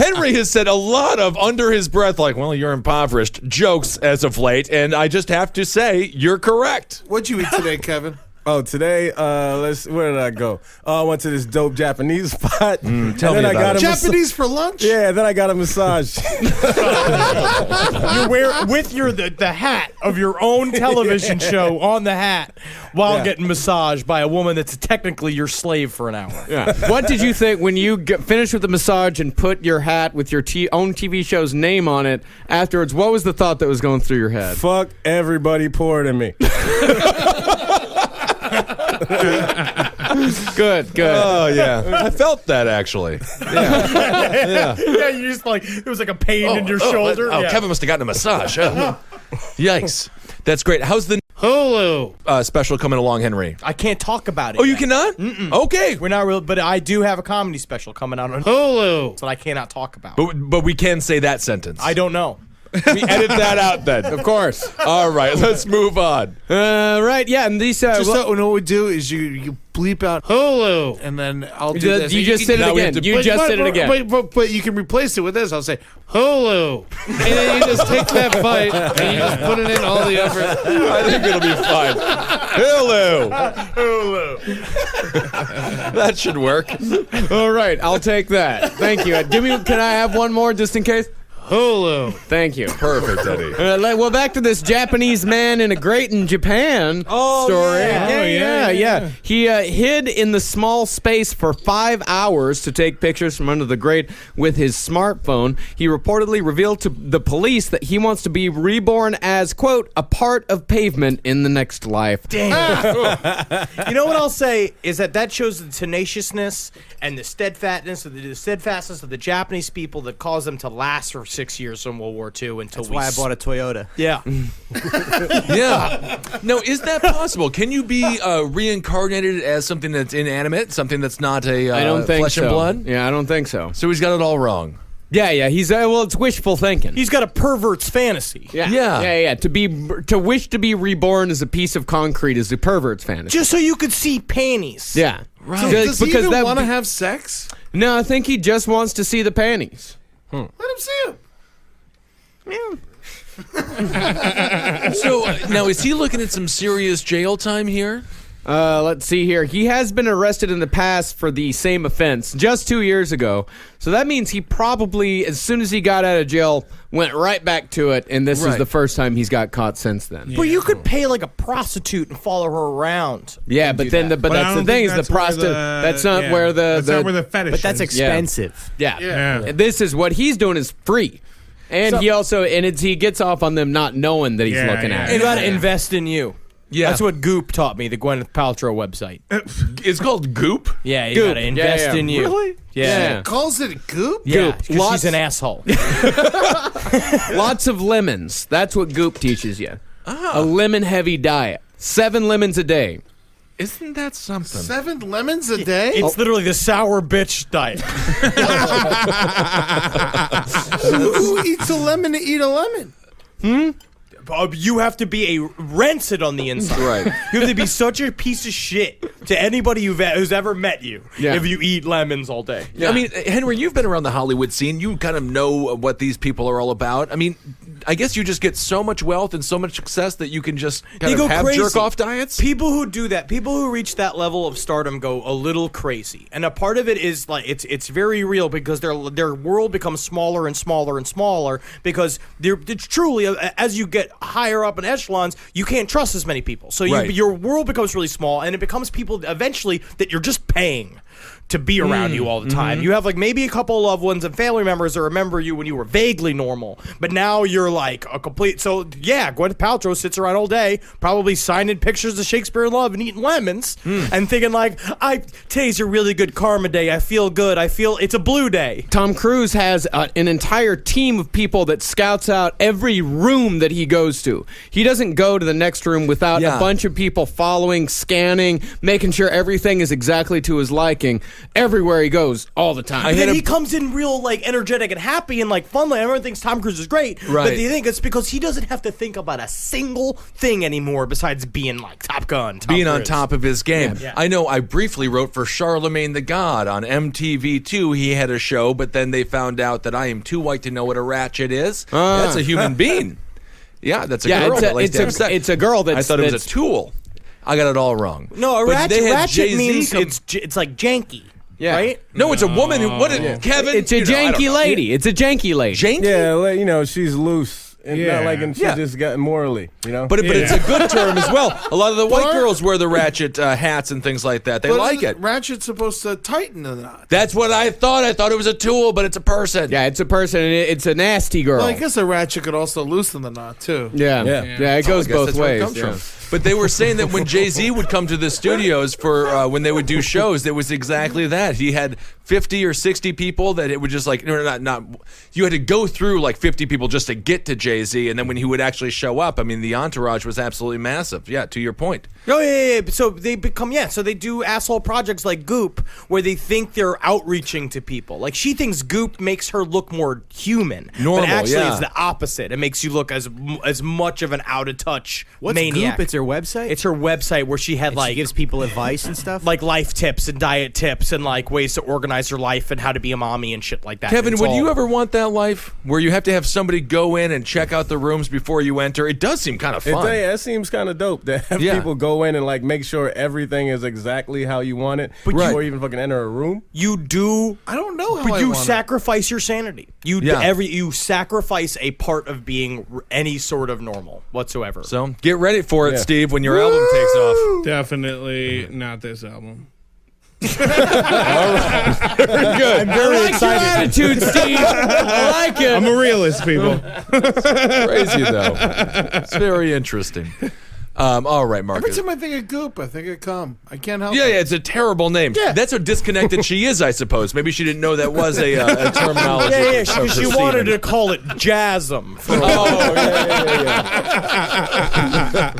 G: Henry has said a lot of under his breath, like, well, you're impoverished jokes as of late, and I just have to say, you're correct.
I: What'd you eat today, Kevin?
L: Oh, today, where did I go? Oh, I went to this dope Japanese spot.
G: Tell me
L: I got
G: about it.
I: Japanese for lunch?
L: Yeah, then I got a massage.
E: You wear with the hat of your own television show on the hat while getting massaged by a woman that's technically your slave for an hour.
J: Yeah. What did you think when you finished with the massage and put your hat with your own TV show's name on it afterwards? What was the thought that was going through your head?
L: Fuck everybody poorer than me.
J: Good.
G: Oh yeah, I felt that actually. Yeah.
E: Yeah, you just like it was like a pain in your shoulder.
G: Oh, Kevin must have gotten a massage. Oh. Yikes, that's great. How's the
E: Hulu
G: special coming along, Henry?
E: I can't talk about it.
G: Oh, you
E: yet.
G: cannot? Okay,
E: We're not real, but I do have a comedy special coming out on Hulu that I cannot talk about.
G: but we can say that sentence.
E: I don't know.
G: We edit that out then.
J: Of course.
G: All right, let's move on.
J: Right, yeah, and these...
I: Just so, what we do is you bleep out Hulu, and then I'll do this.
J: You just said it again. You just said it again.
I: But you can replace it with this. I'll say Hulu, and then you just take that bite and you just put it in all the effort.
G: I think it'll be fine. Hulu. That should work.
J: All right, I'll take that. Thank you. Can I have one more just in case?
I: Hulu.
J: Thank you.
G: Perfect, Eddie.
J: Well, back to this Japanese man in a grate in Japan story. Yeah. He hid in the small space for 5 hours to take pictures from under the grate with his smartphone. He reportedly revealed to the police that he wants to be reborn as, quote, a part of pavement in the next life.
E: Damn. You know what I'll say is that shows the tenaciousness and the steadfastness of the Japanese people that caused them to last for 6 years in World War II until
H: That's why I bought a Toyota.
E: Yeah.
G: Yeah. No, is that possible? Can you be reincarnated as something that's inanimate, something that's not a
J: I don't think
G: flesh
J: so.
G: and blood?
J: Yeah, I don't think so.
G: So he's got it all wrong.
J: Yeah. He's it's wishful thinking.
E: He's got a pervert's fantasy.
J: Yeah. To wish to be reborn as a piece of concrete is a pervert's fantasy.
E: Just so you could see panties.
J: Yeah.
I: Right. So does he even want to have sex?
J: No, I think he just wants to see the panties.
I: Let him see him.
G: So now, is he looking at some serious jail time here?
J: Let's see here. He has been arrested in the past for the same offense just 2 years ago. So that means he probably, as soon as he got out of jail, went right back to it. And this is the first time he's got caught since then.
E: But you could pay like a prostitute and follow her around.
J: Yeah, but that's the thing is the prostitute. That's not where the
K: fetish.
H: But that's
K: is.
H: expensive.
J: Yeah. This is what he's doing is free. And he gets off on them not knowing that he's looking at it.
E: You got to invest in you.
G: Yeah.
E: That's what Goop taught me, the Gwyneth Paltrow website.
G: It's called Goop?
E: Yeah, you got to invest in you.
G: Really?
E: Yeah.
I: Calls it Goop?
E: Yeah,
J: Goop.
E: because she's an asshole.
J: Lots of lemons. That's what Goop teaches you. A lemon-heavy diet. 7 lemons a day.
G: Isn't that something?
I: 7 lemons a day?
E: It's literally the sour bitch diet.
I: Who eats a lemon to eat a lemon?
E: You have to be a rancid on the inside.
G: Right.
E: You have to be such a piece of shit to anybody who's ever met you if you eat lemons all day.
G: Yeah. I mean, Henry, you've been around the Hollywood scene. You kind of know what these people are all about. I mean, I guess you just get so much wealth and so much success that you can just kind of have jerk-off diets?
E: People who do that, people who reach that level of stardom go a little crazy. And a part of it is like it's very real because their world becomes smaller and smaller and smaller because it's truly, as you get higher up in echelons, you can't trust as many people. So your world becomes really small and it becomes people eventually that you're just paying to be around you all the time. You have like maybe a couple of loved ones and family members that remember you when you were vaguely normal, but now you're like a complete. So yeah, Gwyneth Paltrow sits around all day, probably signing pictures of Shakespeare in Love and eating lemons and thinking like, today's a really good karma day. I feel good. I feel it's a blue day.
J: Tom Cruise has an entire team of people that scouts out every room that he goes to. He doesn't go to the next room without a bunch of people following, scanning, making sure everything is exactly to his liking. Everywhere he goes, all the time.
E: And then he comes in real like energetic and happy and like fun. Like, everyone thinks Tom Cruise is great, but they think it's because he doesn't have to think about a single thing anymore besides being like Top Gun,
G: being on top of his game.
E: Yeah.
G: I know I briefly wrote for Charlemagne the God on MTV2. He had a show, but then they found out that I am too white to know what a ratchet is. That's a human being. Yeah, that's a girl that likes to have sex.
J: It's a girl that's...
G: I thought it was a tool. I got it all wrong.
E: No, a
G: But they had
E: ratchet
G: Jay-Z
E: means
G: come-
E: it's like janky.
J: Yeah.
E: Right?
G: No, it's a woman who. What did Kevin?
J: It's a
G: you know, I don't
J: janky
G: know.
J: lady. It's a janky lady.
G: Janky.
L: Yeah, you know, she's loose. And
K: Yeah.
L: not like, and she
G: Yeah.
L: just got morally, you know?
G: But it's a good term as well. A lot of the white girls wear the ratchet hats and things like that. They
I: But
G: like
I: isn't
G: it.
I: Ratchet's supposed to tighten the knot.
G: That's what I thought. I thought it was a tool, but it's a person.
J: Yeah, it's a person. And it's a nasty girl.
I: Well, I guess a ratchet could also loosen the knot too.
J: yeah. It goes
G: I guess
J: both
G: that's where it
J: ways.
G: comes
J: Yeah.
G: from. But they were saying that when Jay-Z would come to the studios for when they would do shows, it was exactly that. He had 50 or 60 people that it would just like, no, not. You had to go through like 50 people just to get to Jay-Z, and then when he would actually show up, I mean, the entourage was absolutely massive. Yeah, to your point.
E: Oh, yeah. So they so they do asshole projects like Goop, where they think they're outreaching to people. Like, she thinks Goop makes her look more human.
G: Normal,
E: but actually
G: yeah.
E: it's the opposite. It makes you look as much of an out-of-touch
H: What's
E: maniac.
H: Goop? It's her website?
E: It's her website where she had
H: And
E: like
H: she gives people advice and stuff?
E: like life tips and diet tips and like ways to organize your life and how to be a mommy and shit like that.
G: Kevin,
E: It's
G: would
E: all-
G: you ever want that life where you have to have somebody go in and check out the rooms before you enter? It does seem kind of fun.
L: That seems kind of dope to have
G: Yeah.
L: people go in and like make sure everything is exactly how you want it before you even fucking enter a room.
E: You do.
I: I don't know how
E: But
I: I
E: you
I: want it.
E: sacrifice your sanity. You you sacrifice a part of being any sort of normal whatsoever.
G: So get ready for it,
L: Yeah.
G: Steve, when your album takes off.
K: Definitely not this album.
J: Good. I'm very excited. Your attitude, Steve. I like it.
K: I'm a realist, people.
G: Crazy, though. It's very interesting. All right,
I: Every
G: Marcus.
I: time I think of Goop, I think of cum. I can't help
G: Yeah,
I: it.
G: it's a terrible name.
I: Yeah.
G: That's how disconnected she is, I suppose. Maybe she didn't know that was a terminology.
E: Yeah,
G: for
E: she
G: semen.
E: wanted to call it Jazzem.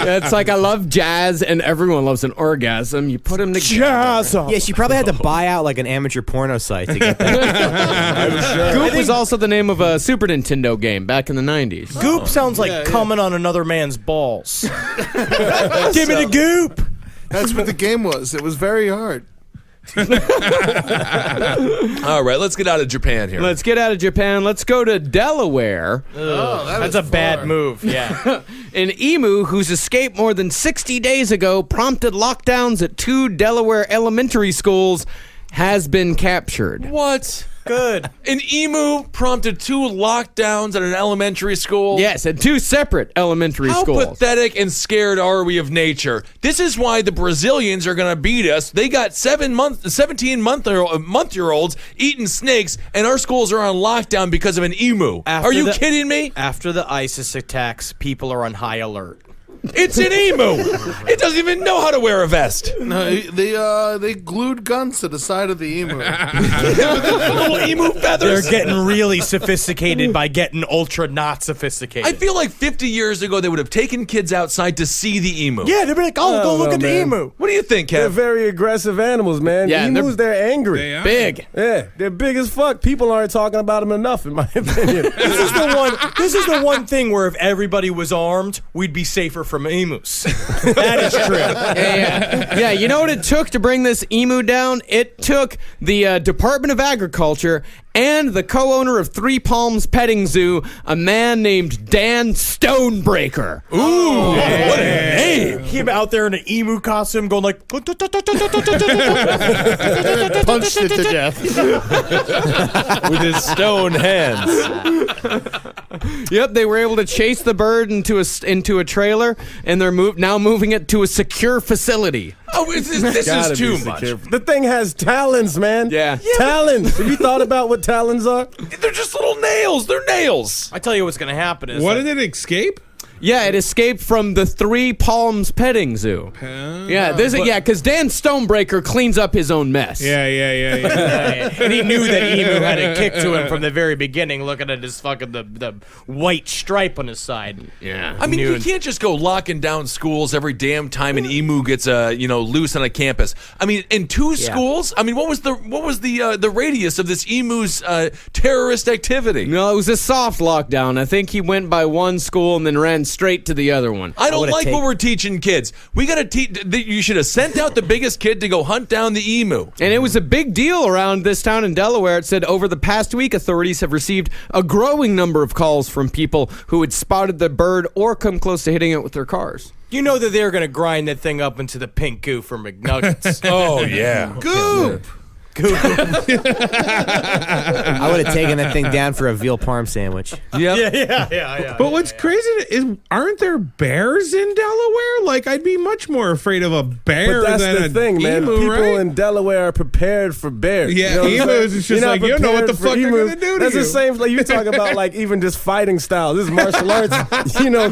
J: Yeah, it's like I love jazz and everyone loves an orgasm. You put them together.
E: Jazzem.
H: Yeah, she probably had to buy out like an amateur porno site to get that.
J: Goop was also the name of a Super Nintendo game back in the 90s.
E: Goop sounds like
I: Yeah, yeah.
E: coming on another man's balls. Give me the goop.
I: That's what the game was. It was very hard.
G: All right, let's get out of Japan here.
J: Let's get out of Japan. Let's go to Delaware.
I: Oh,
E: That's a bad move. Yeah.
J: An emu whose escape more than 60 days ago prompted lockdowns at 2 Delaware elementary schools has been captured.
G: What?
E: Good.
G: An emu prompted 2 lockdowns at an elementary school?
J: Yes, at 2 separent elementary
G: How
J: schools.
G: pathetic and scared are we of nature? This is why the Brazilians are going to beat us. They got 17-month-year-olds eating snakes, and our schools are on lockdown because of an emu. Are you kidding me?
E: After the ISIS attacks, people are on high alert.
G: It's an emu. It doesn't even know how to wear a vest.
I: No, they glued guns to the side of the emu.
G: Little emu feathers.
E: They're getting really sophisticated by getting ultra not sophisticated.
G: I feel like 50 years ago they would have taken kids outside to see the emu.
E: Yeah, they'd be like, oh, go
L: Oh,
E: look
L: no,
E: at the
L: man.
E: emu.
G: What do you think,
L: They're
G: Kev?
L: very aggressive animals, man.
J: Yeah, and
L: Emus, they're angry.
K: They are.
J: Big.
L: Yeah, they're big as fuck. People aren't talking about them enough, in my opinion.
E: This is the one thing where if everybody was armed, we'd be safer from emus. That is true.
J: Yeah, you know what it took to bring this emu down? It took the Department of Agriculture and the co-owner of Three Palms Petting Zoo, a man named Dan Stonebreaker.
G: Ooh, what a name.
E: Him out there in an emu costume going like...
I: Punched it to death.
G: With his stone hands.
J: Yep, they were able to chase the bird into a trailer, and they're now moving it to a secure facility.
G: Oh, this
L: Gotta
G: is
L: be
G: too
L: secure.
G: much.
L: The thing has talons, man.
J: Yeah.
L: Talons. Have you thought about what talons are?
G: They're just little nails. They're nails.
E: I tell you what's going to happen is...
K: What did it escape?
J: Yeah, it escaped from the Three Palms Petting Zoo. Yeah, because Dan Stonebreaker cleans up his own mess.
K: Yeah.
E: And he knew that emu had a kick to him from the very beginning, looking at his fucking the white stripe on his side.
J: Yeah.
G: I mean, you can't just go locking down schools every damn time an emu gets loose on a campus. I mean, in 2 schools. I mean, what was the radius of this emu's terrorist activity?
J: No, it was a soft lockdown. I think he went by one school and then ran straight to the other one.
G: I don't like what we're teaching kids. We got to teach. You should have sent out the biggest kid to go hunt down the emu.
J: And it was a big deal around this town in Delaware. It said over the past week, authorities have received a growing number of calls from people who had spotted the bird or come close to hitting it with their cars.
E: You know that they're going to grind that thing up into the pink goo for McNuggets.
G: Oh, yeah.
I: Goop.
H: I would have taken that thing down for a veal parm sandwich.
E: Yeah.
K: But what's crazy is, aren't there bears in Delaware? Like, I'd be much more afraid of a bear
L: But that's
K: than
L: the
K: a
L: thing, man.
K: emu,
L: People
K: right?
L: in Delaware are prepared for bears.
K: Yeah,
L: You know what I'm
K: emus,
L: saying?
K: it's just
L: You're not
K: like, you know what the
L: prepared
K: fuck
L: for
K: they're gonna
L: emus.
K: do to
L: That's
K: you.
L: the same. Like you talk about, like even just fighting styles. This is martial arts.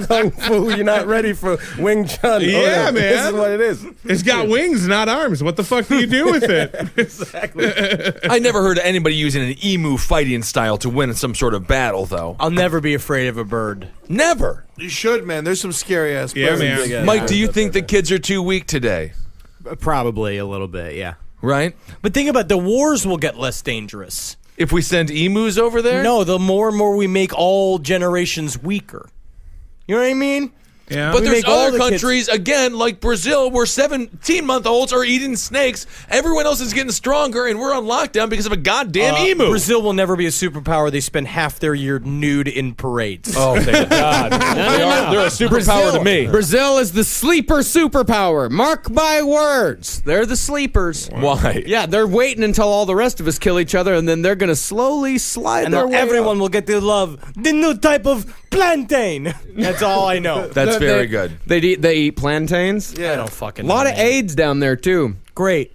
L: Kung fu. You're not ready for Wing Chun.
K: Yeah, man.
L: This is what it is.
K: It's got wings, not arms. What the fuck do you do with it?
L: Exactly.
G: I never heard of anybody using an emu fighting style to win some sort of battle, though.
E: I'll never be afraid of a bird.
G: Never.
I: You should, man. There's some scary ass.
K: Yeah,
I: birds.
K: man.
G: Mike, do you think the kids are too weak today?
H: Probably a little bit, yeah.
G: Right?
E: But think about it, the wars will get less dangerous.
G: If we send emus over there?
E: No, the more and more we make all generations weaker. You know what I mean?
K: Yeah.
G: But
E: We
G: there's
E: make all
G: other
E: the kids-
G: countries, again, like Brazil, where 17-month-olds are eating snakes. Everyone else is getting stronger, and we're on lockdown because of a goddamn emu.
E: Brazil will never be a superpower. They spend half their year nude in parades.
G: Oh, thank God. They're a superpower to me.
J: Brazil is the sleeper superpower. Mark my words. They're the sleepers.
G: Why?
J: Yeah, they're waiting until all the rest of us kill each other, and then they're going to slowly slide
E: And
J: their
E: then
J: way
E: everyone
J: up.
E: will get to love the new type of plantain. That's all I know.
G: That's very good.
J: They eat plantains.
E: I don't fucking
J: A lot
E: know,
J: of
E: man.
J: AIDS down there, too.
E: Great.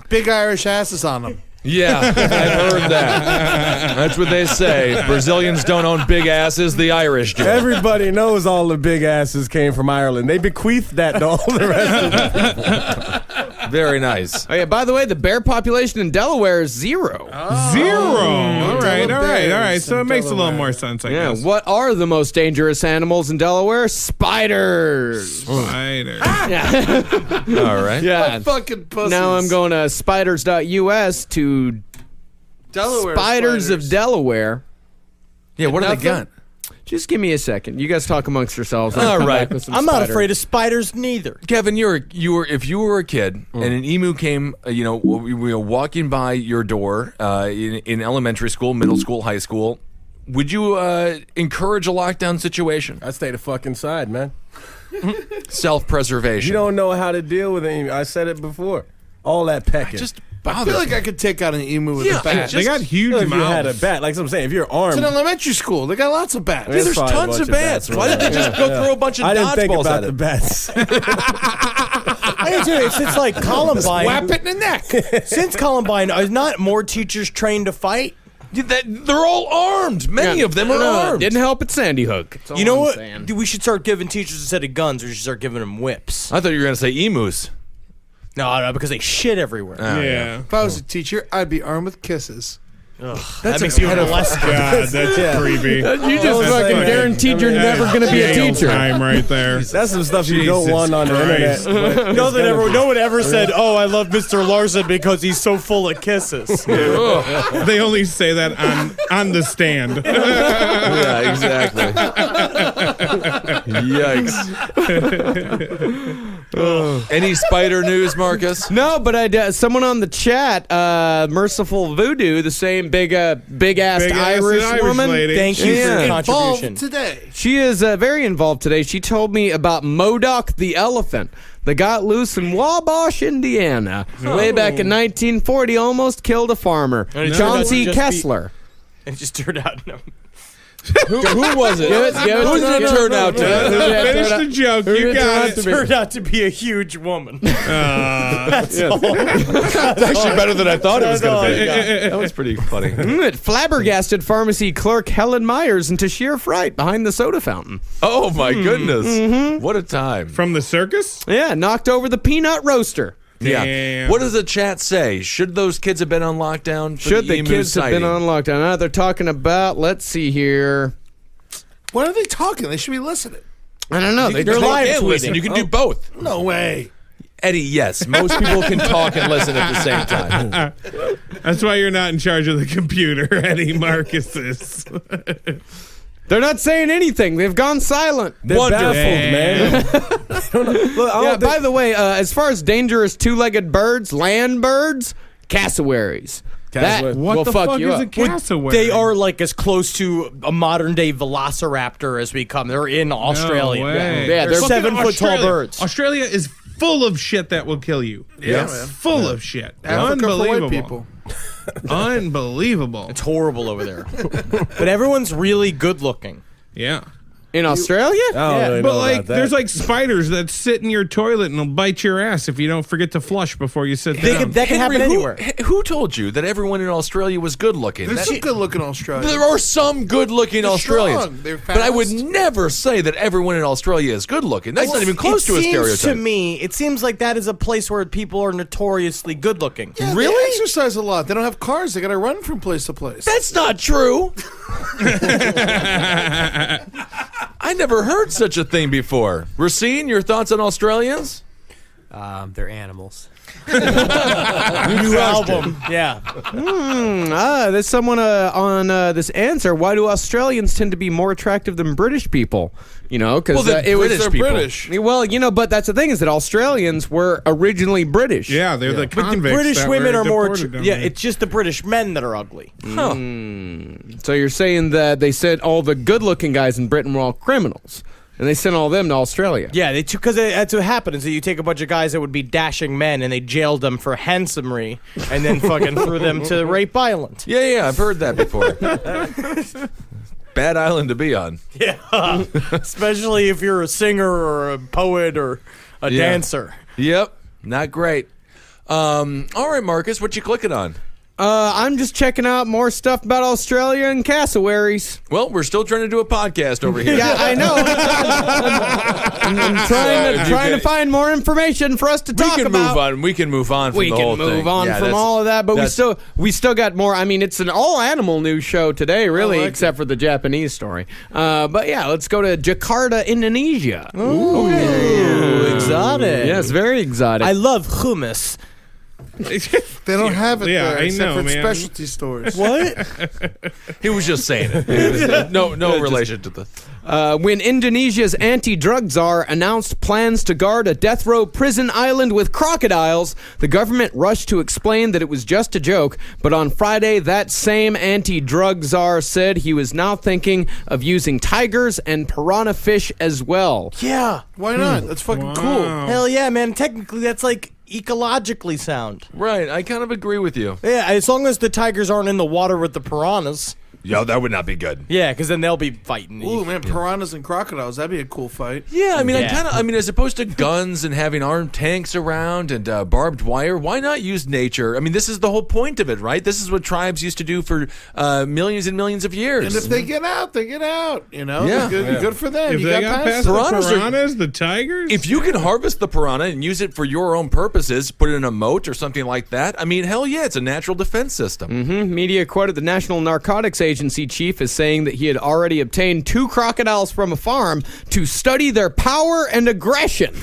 I: Big Irish asses on them.
G: Yeah, I've heard that. That's what they say. Brazilians don't own big asses, the Irish do.
L: Everybody knows all the big asses came from Ireland. They bequeathed that to all the rest of the
G: Very nice.
J: Oh, yeah, by the way, the bear population in Delaware is 0.
K: Zero. All right.
I: bears
K: So it
I: in
K: makes a little
I: Delaware.
K: more sense, I
J: Yeah,
K: guess.
J: what are the most dangerous animals in Delaware? Spiders.
K: Spider.
G: All right.
J: Yeah.
I: Fucking pussies.
J: Now I'm going to spiders.us to
I: Delaware
J: Spiders of Delaware.
G: Yeah, what do they got?
J: Just give me a second. You guys talk amongst yourselves.
G: All right.
E: I'm not afraid of spiders neither.
G: Kevin, if you were a kid and an emu came, we were walking by your door in elementary school, middle school, high school, would you encourage a lockdown situation?
L: I'd stay the fuck inside, man.
G: Self-preservation.
L: You don't know how to deal with it. I said it before. All that pecking.
G: just
I: I
G: bothers
I: feel like
G: me.
I: I could take out an emu with a bat.
K: They got huge
L: if you had a
K: mouths.
L: bat, like I'm saying, if you're armed.
I: It's an elementary school. They got lots of bats.
L: There's
G: There's
L: probably a
G: tons
L: bunch
G: of
L: of
G: bats.
L: bats
G: Why did they just go throw a bunch of
L: I didn't think
G: dodgeballs
L: about
G: at
L: the
G: it?
L: bats.
E: I gotta tell you, since like Columbine,
I: Whap it in the neck.
E: since Columbine, are not more teachers trained to fight?
G: They're all armed. Many of them are armed.
J: Didn't help at Sandy Hook. That's all
E: You know
J: I'm
E: what?
J: saying.
E: We should start giving teachers instead of guns. We should start giving them whips.
G: I thought you were going to say emus.
E: No, because they shit everywhere.
K: Yeah.
I: If I was a teacher, I'd be armed with kisses.
E: That makes you even less.
K: God, that's creepy.
J: You just
K: That's
J: fucking
K: like-
J: guaranteed you're never going to be a
K: Jail
J: teacher.
K: time right there.
L: That's some stuff you don't
K: Jesus
L: want on the
K: Christ.
L: internet. but
E: No,
L: it's gonna-
E: no one ever said, "Oh, I love Mr. Larson because he's so full of kisses."
K: They only say that on the stand.
G: Yeah, exactly. Yikes. Any spider news, Marcus?
J: No, but someone on the chat, Merciful Voodoo, the same big-assed
K: Big-ass
J: Irish woman.
K: lady.
E: Thank you for your
J: Yeah.
E: contribution.
I: Involved today.
J: She is very involved today. She told me about Modoc the elephant that got loose in Wabash, Indiana. Way back in 1940, almost killed a farmer.
E: And it
J: John
E: turned out
J: C.
E: to just be-
J: Kessler.
E: It just turned out. No.
G: Who was it?
J: Give it
G: Who did it turn out to?
K: Finish the joke. You got it.
E: Turned out to be a huge woman.
G: That's actually better than I thought it was going to be. That was pretty funny.
J: It flabbergasted pharmacy clerk Helen Myers into sheer fright behind the soda fountain.
G: Oh, my goodness. What a time.
K: From the circus?
J: Yeah, knocked over the peanut roaster.
G: Yeah.
K: Damn.
G: What does the chat say? Should those kids have been on lockdown? For
J: Should the
G: emu
J: kids have been
G: sighting?
J: on lockdown? They're talking about, let's see here.
I: What are they talking? They should be listening.
J: I don't know.
G: You
J: They're
G: can talk
J: live
G: and listen.
J: tweeting.
G: You can do both.
I: No way.
G: Eddie, yes. Most people can talk and listen at the same time.
K: That's why you're not in charge of the computer, Eddie Marcus is.
J: They're not saying anything. They've gone silent.
L: They're
G: Wonderful.
L: baffled, man. Look, I
J: Yeah,
L: don't
J: by the way, as far as dangerous two-legged birds, land birds, cassowaries. That
L: What
J: will
K: the
J: fuck
K: fuck
J: you
K: is
J: up.
K: a cassowary?
E: They are like as close to a modern day velociraptor as we come. They're in Australia.
K: No way.
J: Yeah, they're
E: Fucking
K: 7
E: 7-foot tall birds.
K: Australia is full of shit that will kill you.
I: Yeah,
K: It's
I: man.
K: full of shit.
I: Africa for
K: Unbelievable.
I: white people.
K: Unbelievable.
E: It's horrible over there. But everyone's really good looking.
K: Yeah.
J: In Australia?
L: I don't really
K: But
L: know
K: like,
L: about that.
K: there's like spiders that sit in your toilet and will bite your ass if you don't forget to flush before you sit down.
E: That can happen
G: Henry,
E: anywhere.
G: Who told you that everyone in Australia was good looking?
I: There's some good-looking Australians.
G: There are some good-looking
I: They're
G: Australians,
I: strong. They're
G: but I would
I: fast.
G: never say that everyone in Australia is good-looking. That's not even close to a
E: It seems
G: stereotype.
E: to me, it seems like that is a place where people are notoriously good looking.
I: Yeah,
G: Really?
I: They exercise a lot. They don't have cars. They got to run from place to place.
G: That's not true. I never heard such a thing before. Racine, your thoughts on Australians?
H: They're animals.
E: New album. Yeah.
J: There's someone on this answer. Why do Australians tend to be more attractive than British people? You know, because
G: Well,
J: it was
I: They're
G: people.
I: British.
J: Well, you know, but that's the thing is that Australians were originally British.
K: Yeah, they're the
E: But the
K: convicts.
E: British
K: that
E: women
K: were
E: are more.
K: deported down
E: Yeah,
K: there.
E: it's just the British men that are ugly.
J: So you're saying that they said all the good-looking guys in Britain were all criminals, and they sent all them to Australia.
E: Yeah, they took because that's what happened. Is that you take a bunch of guys that would be dashing men and they jailed them for hansomery and then fucking threw them to Rape Island.
G: Yeah, I've heard that before. Bad island to be on.
E: Yeah, especially if you're a singer or a poet or a
G: Yeah.
E: dancer.
G: Yep, not great. All right, Marcus, what you clicking on?
J: I'm just checking out more stuff about Australia and cassowaries.
G: Well, we're still trying to do a podcast over here.
J: Yeah, I know. I'm trying to find more information for us to
G: We
J: talk
G: can
J: about.
G: move on. We can move on from
J: We
G: the
J: can
G: whole
J: move
G: thing.
J: on
G: Yeah,
J: from
G: that's-
J: all of that, but
G: that's-
J: we still got more. I mean, it's an all animal news show today, really, except for the Japanese story. But yeah, let's go to Jakarta, Indonesia.
E: Ooh, exotic.
J: Yes, very exotic.
E: I love hummus.
I: They don't have it
K: Yeah,
I: there
K: I
I: except
K: know,
I: for
K: man.
I: specialty stores.
E: What?
G: He was just saying it. No relation to the.
J: When Indonesia's anti-drug czar announced plans to guard a death row prison island with crocodiles, the government rushed to explain that it was just a joke. But on Friday, that same anti-drug czar said he was now thinking of using tigers and piranha fish as well.
E: Yeah.
I: Why not? That's fucking cool.
E: Hell yeah, man. Technically, that's like ecologically sound.
G: Right, I kind of agree with you.
E: Yeah, as long as the tigers aren't in the water with the piranhas.
G: Yo, that would not be good.
E: Yeah, because then they'll be fighting.
I: Ooh, man, piranhas and crocodiles. That'd be a cool fight.
G: Yeah, I mean,
E: Yeah.
G: I mean, as opposed to guns and having armed tanks around and barbed wire, why not use nature? I mean, this is the whole point of it, right? This is what tribes used to do for millions and millions of years.
I: And if they get out, they get out. You know?
G: Yeah.
I: Good for them.
K: If
I: you
K: they got past
G: Piranhas
K: the
G: are-
K: piranhas, the tigers.
G: if you can harvest the piranha and use it for your own purposes, put it in a moat or something like that, I mean, hell yeah, it's a natural defense system.
J: Media quoted the National Narcotics Agency chief as saying that he had already obtained 2 crocodiles from a farm to study their power and aggression.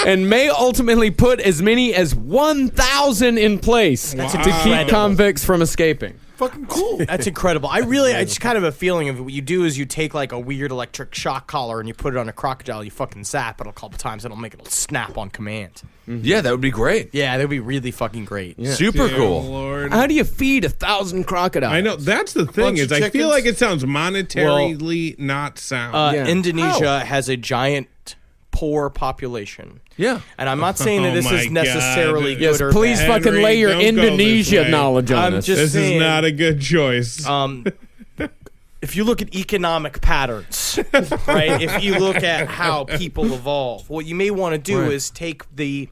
J: And may ultimately put as many as 1,000 in place to keep
E: incredible.
J: convicts from escaping.
I: fucking cool.
E: That's incredible. I just kind of a feeling of what you do is you take like a weird electric shock collar and you put it on a crocodile, you fucking zap it a couple times, it'll make it snap on command.
G: Yeah, that would be great.
E: Yeah, that would be really fucking great.
G: Super
K: Dear
G: cool.
K: Lord.
J: How do you feed 1,000 crocodiles?
K: I know that's the thing
I: Bunch
K: is
I: of
K: I feel
I: chickens.
K: like it sounds monetarily not sound.
J: Yeah.
E: Indonesia has a giant poor population.
G: Yeah.
E: And I'm not saying that
K: Oh
E: this
K: my
E: is necessarily
K: God.
E: good
J: Yes,
E: or
J: please
E: bad.
J: fucking lay your
K: Henry, don't go this
J: Indonesia
K: way.
J: knowledge on
E: I'm
J: us.
E: just
K: This
E: saying,
K: is not a good choice.
E: if you look at economic patterns, right? If you look at how people evolve, what you may want to do is take the,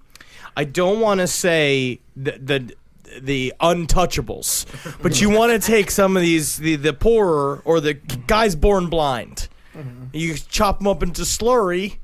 E: I don't want to say the untouchables, but you want to take some of these the poorer or the guys born blind. You chop them up into slurry.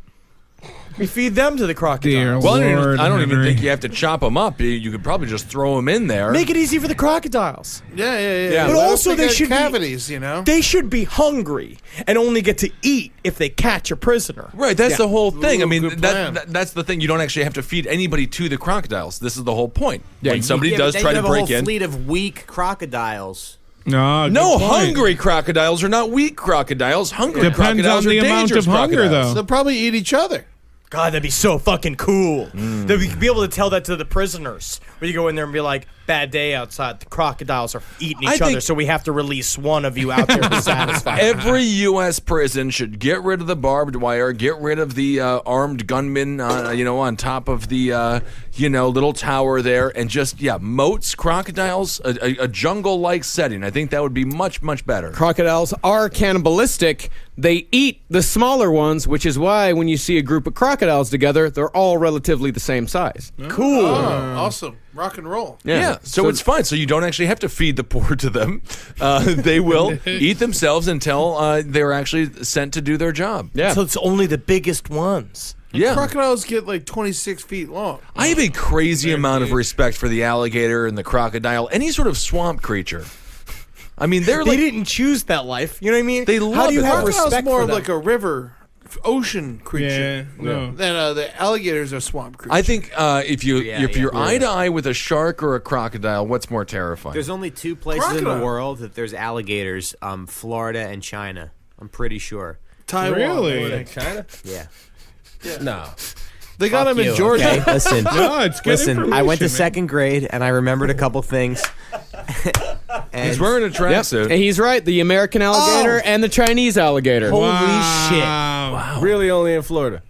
E: You feed them to the crocodiles.
G: Well,
K: Lord,
G: I don't even
K: Henry.
G: think you have to chop them up. You could probably just throw them in there.
E: Make it easy for the crocodiles.
I: Yeah.
E: But
I: Well,
E: also they
I: got
E: should be-
I: cavities, you know.
E: They should be hungry and only get to eat if they catch a prisoner.
G: Right, that's the whole thing. I
I: Ooh,
G: mean,
I: good plan.
G: that's the thing. You don't actually have to feed anybody to the crocodiles. This is the whole point. When somebody
H: Yeah,
G: does
H: but then
G: try
H: you
G: to
H: have a
G: break
H: whole
G: in.
H: fleet of weak crocodiles.
K: No,
G: No,
K: good point.
G: hungry crocodiles are not weak crocodiles. Hungry
K: Depends
G: crocodiles
K: on the
G: are
K: amount
G: dangerous
K: of hunger,
G: crocodiles.
K: though.
I: They'll probably eat each other.
E: God, that'd be so fucking cool. They'd be able to tell that to the prisoners. Where you go in there and be like, bad day outside. The crocodiles are eating each other, so we have to release one of you out there to satisfy them.
G: Every U.S. prison should get rid of the barbed wire, get rid of the armed gunmen, on top of the, little tower there, and just, moats, crocodiles, a jungle-like setting. I think that would be much, much better.
J: Crocodiles are cannibalistic. They eat the smaller ones, which is why when you see a group of crocodiles together, they're all relatively the same size.
E: Cool.
I: Oh, awesome. Rock and roll.
G: Yeah, so it's fine. So you don't actually have to feed the poor to them. They will eat themselves until they're actually sent to do their job.
J: Yeah.
E: So it's only the biggest ones.
G: Yeah.
I: Crocodiles get like 26 feet long.
G: I have a crazy amount of respect for the alligator and the crocodile, any sort of swamp creature. I mean, they
E: didn't choose that life. You know what I mean?
G: They love
E: How do you
G: it.
E: have
I: Crocodile's
E: respect
I: more
E: for
I: of
E: them?
I: like a river, ocean creature.
K: Yeah, no.
I: Than the alligators are swamp creatures.
G: I think if you're eye to eye with a shark or a crocodile, what's more terrifying?
H: There's only two places in the
I: Crocodile.
H: world that there's alligators: Florida and China. I'm pretty sure.
I: Taiwan.
K: Really?
L: China?
H: Yeah.
L: No.
I: They got
H: Fuck
I: them in
H: you,
I: Georgia.
H: okay? Listen,
K: No, it's good
H: I went to
K: information, man.
H: second grade and I remembered a couple things.
G: He's wearing a tracksuit.
J: And he's right. The American alligator and the Chinese alligator.
E: Holy
K: Wow.
L: Really only in Florida.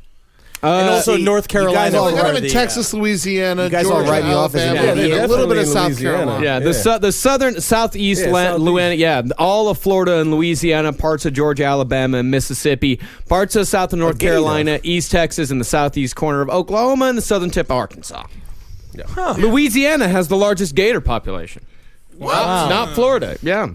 E: And also
H: See,
E: North
H: you guys
E: Carolina.
H: all
I: They got them
H: right.
I: in Texas, Louisiana,
H: You guys all
I: Georgia,
H: write me off as an
I: Alabama,
H: idiot.
I: and a little bit of
L: Definitely in
I: South
L: Louisiana.
I: Carolina.
J: Yeah, the southern, southeast,
L: Yeah, southeast.
J: Louisiana, all of Florida and Louisiana, parts of Georgia, Alabama, and Mississippi, parts of South and North
H: gator.
J: Carolina, East Texas, and the southeast corner of Oklahoma, and the southern tip of Arkansas. Louisiana has the largest gator population.
E: Wow.
J: Not Florida. Yeah.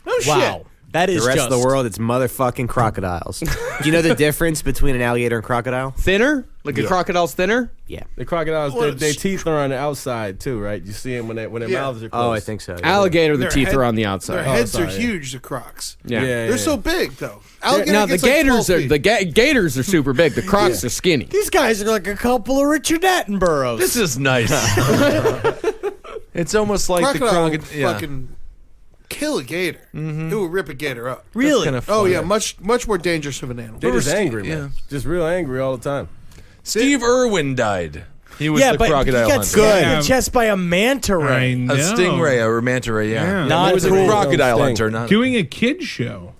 I: No shit.
E: Wow. That is
H: The rest
E: just
H: of the world, it's motherfucking crocodiles. Do you know the difference between an alligator and crocodile?
J: Thinner? Like a crocodile's thinner?
H: Yeah.
L: The crocodiles, their teeth are on the outside too, right? You see them when their mouths are closed.
H: Oh, I think so. yeah.
J: Alligator, the
I: Their
J: teeth
I: head-
J: are on the
I: Their
J: outside.
I: heads
L: sorry,
I: are
L: yeah.
I: huge, the crocs.
J: Yeah.
I: They're so big, though. Alligator
J: Now the
I: gets like 12
J: gators are
I: feet.
J: gators are super big. The crocs are skinny.
E: These guys are like a couple of Richard Attenboroughs.
G: This is nice. It's almost like the
I: Crocodile would
G: crocodile.
I: fucking kill a gator. It would rip a gator up.
E: Really?
G: Kind of
I: Oh,
G: funny.
I: yeah, much more dangerous of an animal.
L: They're just
G: Steve-
L: angry, man. Just real angry all the time.
G: Steve Irwin died. He was
E: yeah,
G: the
E: but
G: crocodile
E: he got
G: hunter.
E: stabbed in
K: Yeah.
E: the chest by a manta
K: I
E: ray.
K: know.
G: A stingray, a manta ray, yeah.
K: Yeah.
G: He was a
E: Not cool.
G: crocodile
L: Sting.
G: hunter, not
K: Doing a kid show.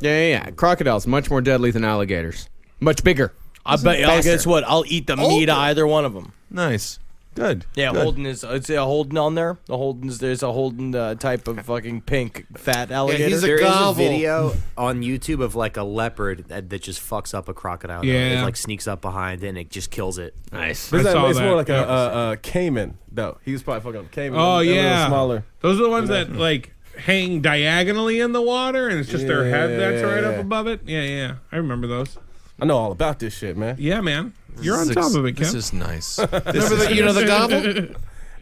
J: Yeah. Crocodiles much more deadly than alligators. Much bigger.
E: I bet. Guess what? I'll eat the meat of either one of them.
G: nice. Good.
E: Yeah,
G: Good.
E: Holden is. Is there a Holden on there? There's a Holden type of fucking pink fat alligator.
I: he's a
H: There is a
I: gobble.
H: video on YouTube of like a leopard that just fucks up a crocodile. though.
K: Yeah.
H: It like sneaks up behind it and it just kills it.
J: Nice.
L: But
K: I saw
L: it's
K: that.
L: more like
K: Yeah.
L: a caiman, though. He was probably fucking up a caiman.
K: Oh,
L: They're a little
K: yeah.
L: smaller.
K: Those are the ones that, like, hang diagonally in the water, and it's just their head that's right up
L: Yeah.
K: above it. Yeah. I remember those.
L: I know all about this shit, man.
K: Yeah, man. You're on
G: This
K: top
G: is-
K: of it,
G: This
K: Kev.
G: is nice.
I: Remember the gobble?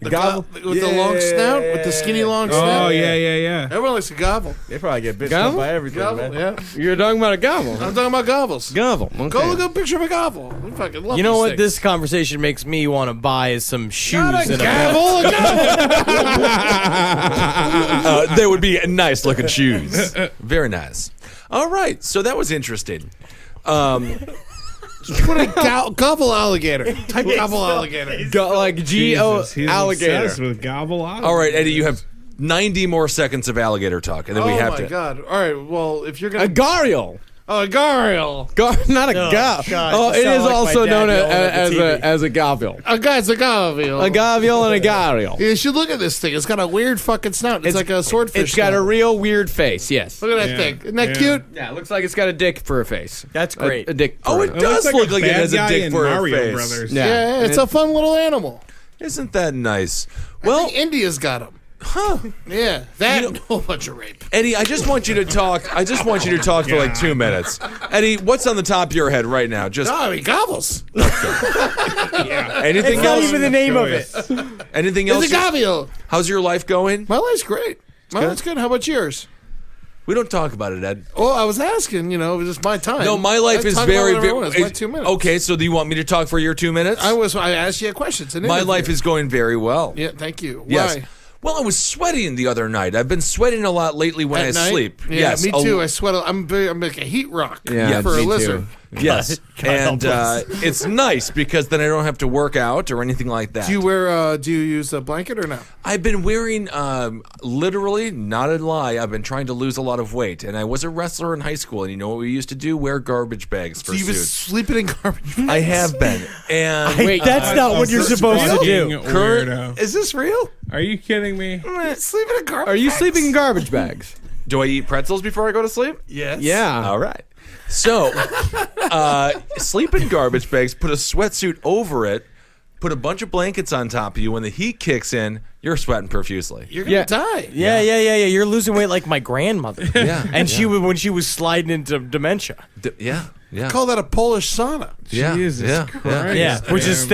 I: The
L: gobble?
I: with the long snout, with the skinny long
K: Oh,
I: snout.
K: yeah.
I: Everyone likes a gobble.
L: They probably get bitched
J: Gobble?
L: up by everything,
I: Gobble,
L: man.
I: yeah.
J: You're talking about a gobble.
I: I'm talking about gobbles.
J: Gobble. Okay.
I: Go look up a picture of a gobble. We fucking love
E: You know
I: these
E: what?
I: things.
E: This conversation makes me want to buy is some shoes
I: Not a
E: and
I: gobble, a gobble.
G: They would be nice looking shoes. Very nice. All right. So that was interesting.
I: Put a gobble alligator. Type gobble alligator.
J: Like G-O
K: Jesus, he's
J: alligator.
K: obsessed with gobble on.
G: All right, Eddie, you have 90 more seconds of alligator talk, and then we
I: Oh
G: have
I: my
G: to.
I: god! All right, well, if you're
J: A
I: gonna
J: gharial.
I: a gharial,
J: Not a
E: Oh,
J: gobble.
E: God,
J: Oh,
E: you
J: it
E: sound
J: is
E: like my
J: also
E: dad
J: known
E: yelling at
J: as
E: the TV.
J: a gobble.
I: a guy's a gobble.
J: A gobble and a gharial.
I: You should look at this thing. It's got a weird fucking snout. It's like a swordfish.
J: It's got a
I: snout.
J: real weird face. Yes.
I: Look at that
K: Yeah.
I: thing. Isn't that
K: Yeah.
I: cute?
J: Yeah, it looks like it's got a dick for a face.
E: That's great.
J: A dick.
G: Oh,
J: for
G: it
J: a-
G: does
K: looks
G: look
K: a
G: like it
K: bad
G: has a
K: guy
G: dick
K: in
G: for a
K: Mario
G: face.
K: Brothers.
J: Yeah.
I: Yeah, it's a fun little animal.
G: Isn't that nice?
I: Well,
G: Well,
I: India's got them.
G: huh.
I: Yeah, that and a whole bunch of rape.
G: Eddie, I just want you to talk. I just want you to talk for like 2 minutes. Eddie, what's on the top of your head right now? Just
I: No, he gobbles.
G: anything
E: It's not
G: else?
E: even the name of it.
G: Anything else?
I: It's a gobble.
G: How's your life going?
I: My life's great. My life's good. How about yours?
G: We don't talk about it, Ed.
I: Well, I was asking. You know, it was just my time.
G: No, my life
I: I
G: is
I: talk
G: very,
I: about whatever I want.
G: very.
I: It's my 2 minutes.
G: Okay, so do you want me to talk for your 2 minutes?
I: I asked you a question. It's an
G: My
I: interview.
G: life is going very well.
I: Yeah, thank you.
G: Yes.
I: Why?
G: Well, I was sweating the other night. I've been sweating a lot lately when I
I: At night?
G: sleep.
I: Yeah,
G: Yes,
I: me too. I sweat. I'm like a heat rock
A: Yeah,
I: for a
A: me too.
I: lizard.
G: Yes, and
E: help us.
G: it's nice because then I don't have to work out or anything like that.
I: Do you wear? Do you use a blanket or no?
G: I've been wearing, literally, not a lie, I've been trying to lose a lot of weight. And I was a wrestler in high school, and you know what we used to do? Wear garbage bags for
I: So you was
G: suits.
I: sleeping in garbage bags?
G: I have been. And
J: Wait,
E: That's not what you're supposed to do.
K: Weirdo.
I: Is this real?
K: Are you kidding me?
I: Sleeping in garbage.
J: Are you
I: bags?
J: sleeping in garbage bags?
G: do I eat pretzels before I go to sleep?
I: Yes.
J: Yeah.
G: All right. So, sleep in garbage bags, put a sweatsuit over it, put a bunch of blankets on top of you. When the heat kicks in, you're sweating profusely.
I: You're gonna die.
E: Yeah. You're losing weight like my grandmother.
G: Yeah.
E: And she would when she was sliding into dementia.
G: Yeah.
I: Call that a Polish sauna.
G: Yeah.
K: Jesus
G: yeah.
K: Christ.
E: Yeah,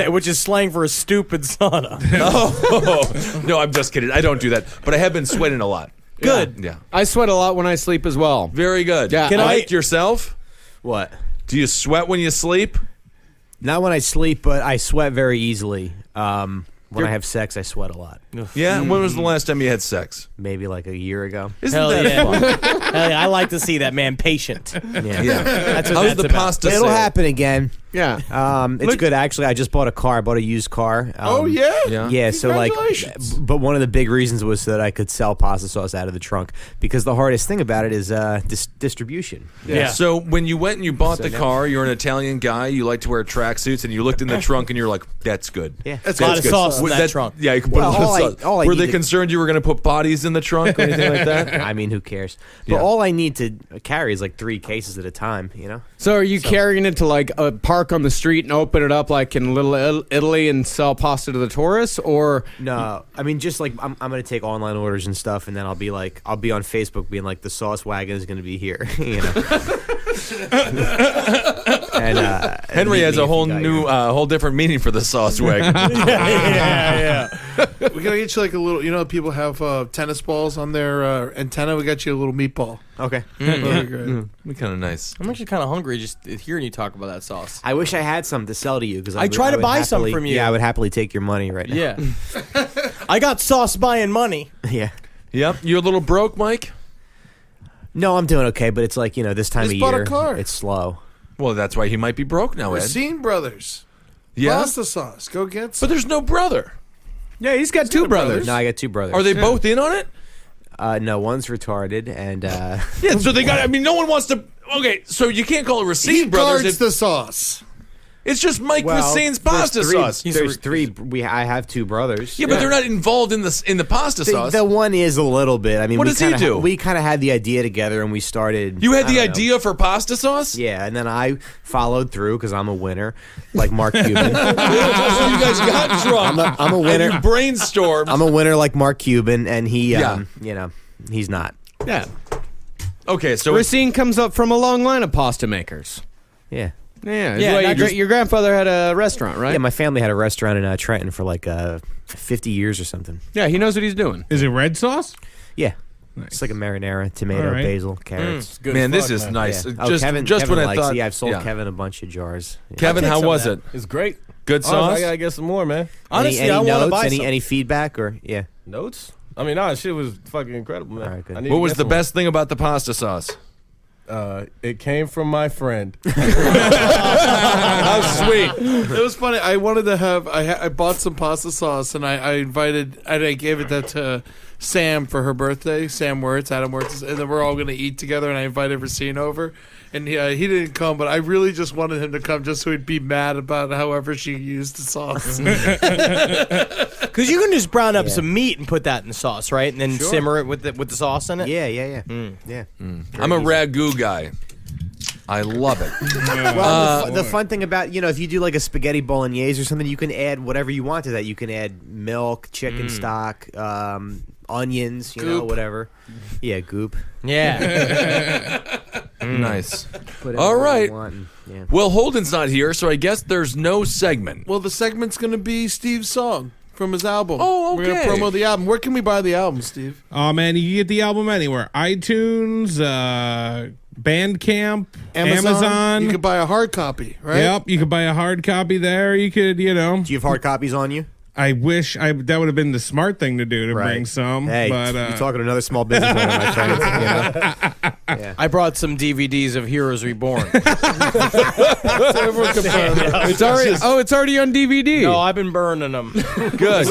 E: which is slang for a stupid sauna.
G: Oh, no, I'm just kidding. I don't do that. But I have been sweating a lot.
E: Good.
G: Yeah.
J: I sweat a lot when I sleep as well.
G: Very good.
J: Yeah.
E: Can I-
G: Mike, yourself?
H: What?
G: Do you sweat when you sleep?
H: Not when I sleep, but I sweat very easily. When I have sex, I sweat a lot.
G: Yeah. When was the last time you had sex?
H: Maybe like a year ago.
G: Isn't
E: Hell
G: that
E: yeah.
G: fun?
E: Hell yeah. I like to see that man patient.
H: Yeah.
G: Yeah.
E: That's what
G: How's
E: that's
G: the
E: about.
G: pasta
H: It'll
G: sale?
H: happen again.
J: Yeah.
H: It's good actually. I just bought a car. I bought a used car.
I: Oh yeah.
G: Yeah.
H: Yeah, so like,
I: Congratulations.
H: but one of the big reasons was so that I could sell pasta sauce out of the trunk because the hardest thing about it is distribution.
E: Yeah.
G: So when you went and you bought the car, you're an Italian guy. You like to wear tracksuits, and you looked in the trunk and you're like, "That's good."
H: Yeah.
I: That's
E: a lot of
I: good.
E: sauce in
G: Was
E: that trunk.
G: Yeah, you can put
H: Well,
G: a lot of sauce.
H: all I
G: Were they
H: needed-
G: concerned you were going to put bodies in the trunk or anything like that?
H: I mean, who cares? But
G: Yeah.
H: all I need to carry is like 3 cases at a time, you know?
J: So are you carrying it to like a park on the street and open it up like in Little Italy and sell pasta to the tourists, or
H: No, I mean, just like I'm going to take online orders and stuff, and then I'll be on Facebook being like, the sauce wagon is going to be here, you know? and
G: Henry
H: meet
G: has
H: me
G: a
H: if
G: whole
H: you got
G: new,
H: your-
G: whole different meaning for the sauce wagon.
E: yeah.
I: We gotta get you like a little. You know, people have tennis balls on their antenna. We got you a little meatball.
H: Okay.
I: Very good.
G: Be kind of nice.
E: I'm actually kind of hungry just hearing you talk about that sauce.
H: I wish I had some to sell to you because
E: I try to
H: would
E: buy some
H: happily-
E: from you.
H: Yeah, I would happily take your money right now.
E: Yeah. I got sauce buying money.
H: Yeah.
G: Yep. You're a little broke, Mike?
H: No, I'm doing okay, but it's like, you know, this time
I: Just
H: of
I: bought a
H: year,
I: car.
H: it's slow.
G: Well, that's why he might be broke now, Ed.
I: Racine Brothers.
G: Yeah.
I: Pasta sauce. Go get some.
G: But there's no brother.
J: yeah, he's got 2 brothers.
H: No, I got 2 brothers.
G: Are they both in on it?
H: No, one's retarded, and
G: Yeah, so they got, I mean, no one wants to. Okay, so you can't call it
I: he
G: Racine Brothers.
I: guards the sauce.
G: It's just Mike Racine's pasta sauce.
H: There's 3. I have 2 brothers.
G: Yeah, but they're not involved in the pasta sauce.
H: The one is a little bit. I mean,
G: What
H: we
G: does he
H: kinda
G: do?
H: We kind of had the idea together, and we started.
G: You had
H: I
G: the
H: don't know.
G: idea for pasta sauce?
H: Yeah, and then I followed through because I'm a winner, like Mark Cuban.
G: So you guys got drunk.
H: I'm a winner.
G: And you brainstormed.
H: I'm a winner like Mark Cuban, and he,
G: Yeah.
H: you know, he's not.
J: Yeah.
G: Okay, so
J: Racine comes up from a long line of pasta makers.
H: Yeah.
J: Yeah.
E: Yeah,
J: Well,
E: not just-
J: your grandfather had a restaurant, right?
H: Yeah, my family had a restaurant in Trenton for like 50 years or something.
J: Yeah, he knows what he's doing.
K: Is it red sauce?
H: Yeah. It's like a marinara, tomato,
K: All right.
H: basil, carrots.
E: Good
G: man,
E: as
G: this
E: fuck,
G: is
E: man.
G: nice.
H: Yeah.
G: Just,
H: Kevin
G: just when I
H: likes
G: thought.
H: it. Yeah, I've sold
G: yeah.
H: Kevin a bunch of jars. Yeah.
G: Kevin,
E: I'll take
G: how
E: some
G: was
E: of
G: it?
L: It's great.
G: Good
L: Honestly,
G: sauce?
L: I gotta get some more, man.
E: Honestly,
H: any
E: I want to
H: notes?
E: buy
H: Any
E: some.
H: any feedback or yeah?
L: Notes? I mean, nah, shit was fucking incredible, man.
H: All right, good.
L: I need
G: What
L: to
G: was
L: get
G: the
L: some
G: best thing about the pasta sauce?
L: more. It came from my friend.
G: How sweet.
I: It was funny. I wanted to have. I bought some pasta sauce and I invited. And I gave it that to Sam for her birthday. Sam Wirtz, Adam Wirtz, and then we're all gonna eat together. And I invited Racine over, and he didn't come. But I really just wanted him to come just so he'd be mad about however she used the sauce.
E: Because you can just brown up some meat and put that in sauce, right? And then
H: Sure.
E: simmer it with the sauce in it.
H: Yeah. Yeah.
G: I'm a ragu guy. I love it.
H: Well, the fun thing about, if you do like a spaghetti bolognese or something, you can add whatever you want to that. You can add milk, chicken stock, onions,
I: Goop.
H: whatever. Yeah, goop.
E: Yeah.
G: Nice.
H: Put
G: All
H: whatever you
G: right.
H: want and- yeah.
G: Well, Holden's not here, so I guess there's no segment.
I: Well, the segment's gonna be Steve's song from his album.
G: Oh,
I: We're gonna
G: okay.
I: promo the album. Where can we buy the album, Steve?
K: Oh man, you can get the album anywhere: iTunes, Bandcamp, Amazon.
I: You could buy a hard copy, right?
K: Yep, you could buy a hard copy there. You could,
H: Do you have hard copies on you?
K: I wish that would have been the smart thing to do to bring some.
H: Hey,
K: but
H: you're talking to another small business owner, my friend. You know? Yeah.
E: I brought some DVDs of Heroes Reborn.
J: It's already on DVD.
E: No, I've been burning them.
G: Good.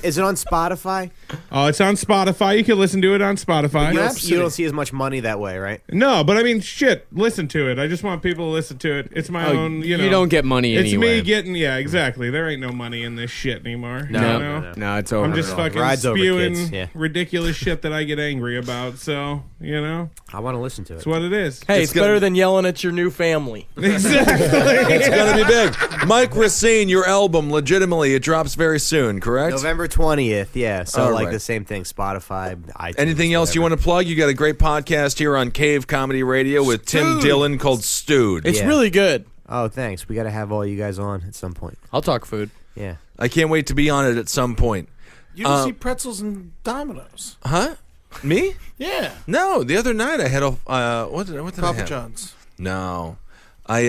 H: Is it on Spotify?
K: Oh, it's on Spotify. You can listen to it on Spotify.
H: You don't see as much money that way, right?
K: No, but I mean, shit, listen to it. I just want people to listen to it. It's my own, you know.
J: You don't get money
K: it's
J: anyway.
K: me getting, exactly. There ain't no money in this shit anymore.
J: No, it's over.
K: I'm just fucking
H: Ride's over,
K: spewing
H: kids. Yeah.
K: ridiculous shit that I get angry about. So,
H: I want to listen to it.
K: it's what it is.
E: Hey, it's better than yelling at your new family.
K: Exactly.
G: It's gonna be big. Mike Racine, your album, legitimately, it drops very soon, correct?
H: November 20th, yeah. So
G: All
H: like
G: right.
H: the same thing, Spotify, iTunes.
G: Anything else you want to plug? You got a great podcast here on Cave Comedy Radio with Tim Dillon called Stewed.
E: It's really good.
H: Oh, thanks. We got to have all you guys on at some point.
E: I'll talk food.
H: Yeah.
G: I can't wait to be on it at some point.
I: You can see pretzels and Domino's.
G: Huh? Me?
I: Yeah.
G: No, the other night I had a what did I
I: Papa
G: have?
I: John's.
G: No, I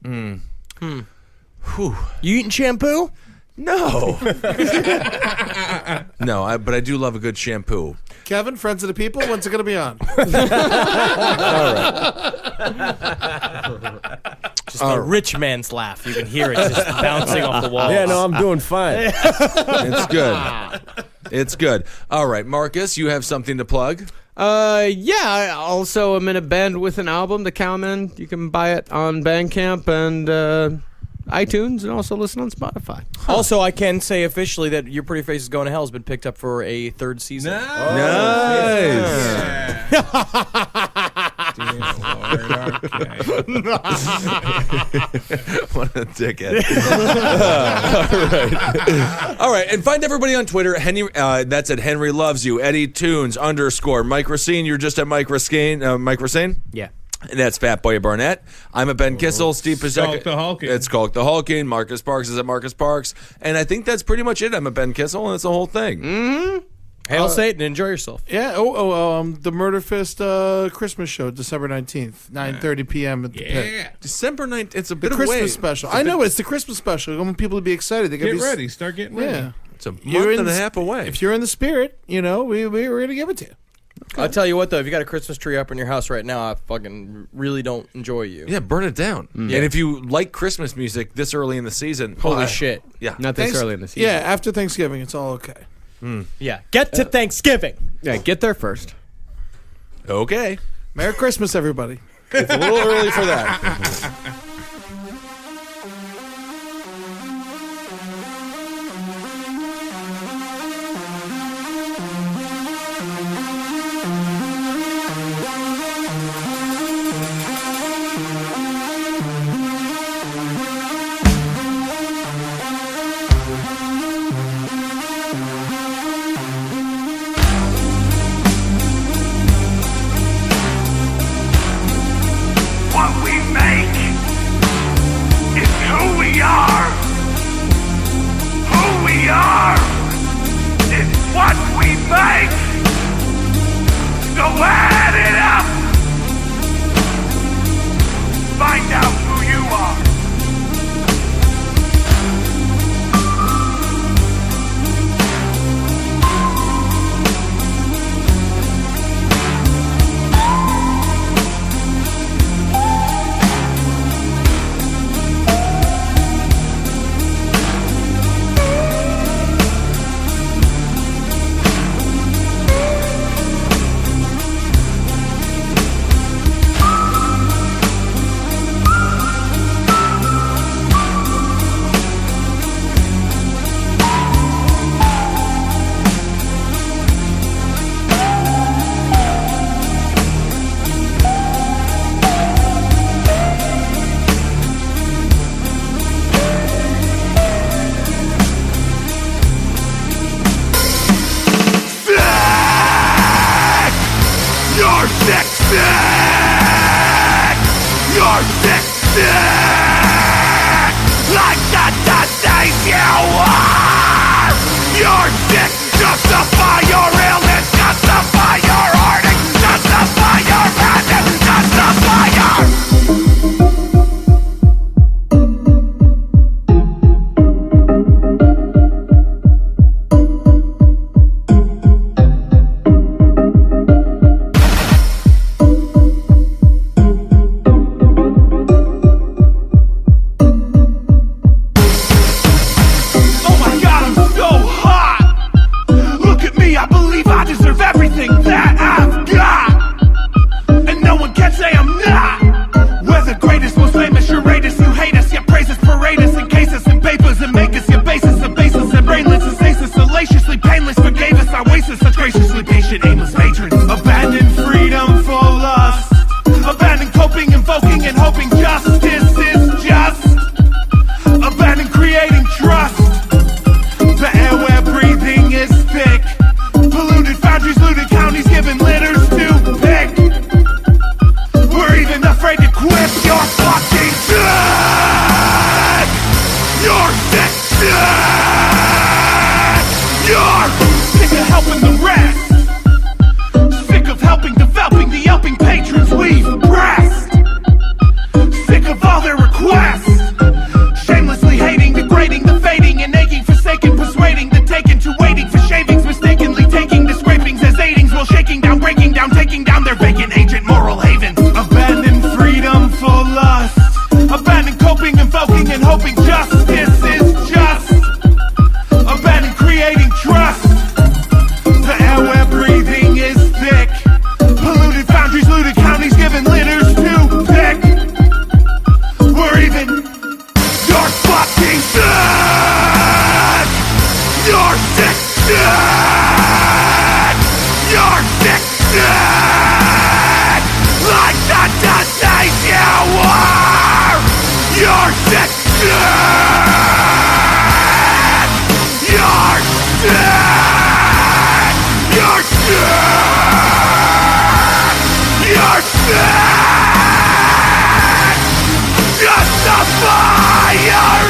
G: Whew.
E: You eating shampoo?
G: No. No, but I do love a good shampoo.
I: Kevin, Friends of the People, when's it going to be on?
E: Just a rich man's laugh. You can hear it just bouncing off the walls.
L: Yeah, no, I'm doing fine.
G: It's good. It's good. All right, Marcus, you have something to plug?
J: I also am in a band with an album, The Cowmen. You can buy it on Bandcamp and iTunes, and also listen on Spotify.
E: Also, I can say officially that Your Pretty Face is Going to Hell has been picked up for a third season.
G: Nice. What a dickhead. All right. And find everybody on Twitter. Henry, that's at Henry Loves You. Eddie Tunes _ Mike Racine. You're just at Mike Racine?
H: Yeah.
G: And that's Fatboy Barnett. I'm a Ben Kissel. Steve Pizek.
K: Skulk the Hulking.
G: It's Skulk the Hulking. Marcus Parks is at Marcus Parks. And I think that's pretty much it. I'm a Ben Kissel, and that's the whole thing.
E: Mm-hmm. Hail Satan. Enjoy yourself.
I: Yeah. The Murder Fist Christmas show, December 19th, 9:30 p.m. at the Pit.
G: December 9th. It's a
I: The
G: bit of
I: Christmas
G: wait.
I: special. I know, it's the Christmas special. I want people to be excited. They
K: Get ready. Start getting ready.
I: Yeah.
G: It's a month
I: You're in
G: and a
I: the-
G: half away.
I: If you're in the spirit, we're going to give it to you.
E: I'll tell you what, though, if you got a Christmas tree up in your house right now, I fucking really don't enjoy you.
G: Yeah, burn it down.
E: Yeah.
G: And if you like Christmas music this early in the season,
E: Holy shit.
G: Yeah.
J: Not this early in the season.
I: Yeah, after Thanksgiving, it's all okay.
E: Yeah. Get to Thanksgiving.
J: Yeah, get there first.
G: Okay.
I: Merry Christmas, everybody.
G: It's a little early for that.
B: What we make is who we are. Who we are is what we make. So add it up. Find out who you are. You're sick, sick! You're sick, sick! Like the disease you are! You're sick! Justify your illness! Justify your hurting! Justify your madness! Justify your...
M: graciously patient, aimless patrons. Abandon freedom for lust. Abandon coping, invoking, and hoping justice is just. Abandon creating trust. The air we're breathing is thick. Polluted foundries, looted counties, giving litters to pick. We're even afraid to quit. You're fucking sick. You're sick. You're sick of helping the rest. Sick of helping, developing the helping patrons we've pressed. Sick of all their requests. Shamelessly hating, degrading, the fading and aching, forsaken, persuading the taken to waiting for shavings, mistakenly taking the scrapings as aidings while shaking down, breaking down, taking down their vacant agent moral havens. Abandon freedom for lust. Abandon coping, invoking, and hoping justice is just. Abandon creating trust. The air we're breathing is thick. Polluted foundries, looted counties, giving litters to pick. We're even. You're fucking sick. You're sick. You're sick. Like the disease you are. You're sick. You're sick. You're sick. You're sick. Justify your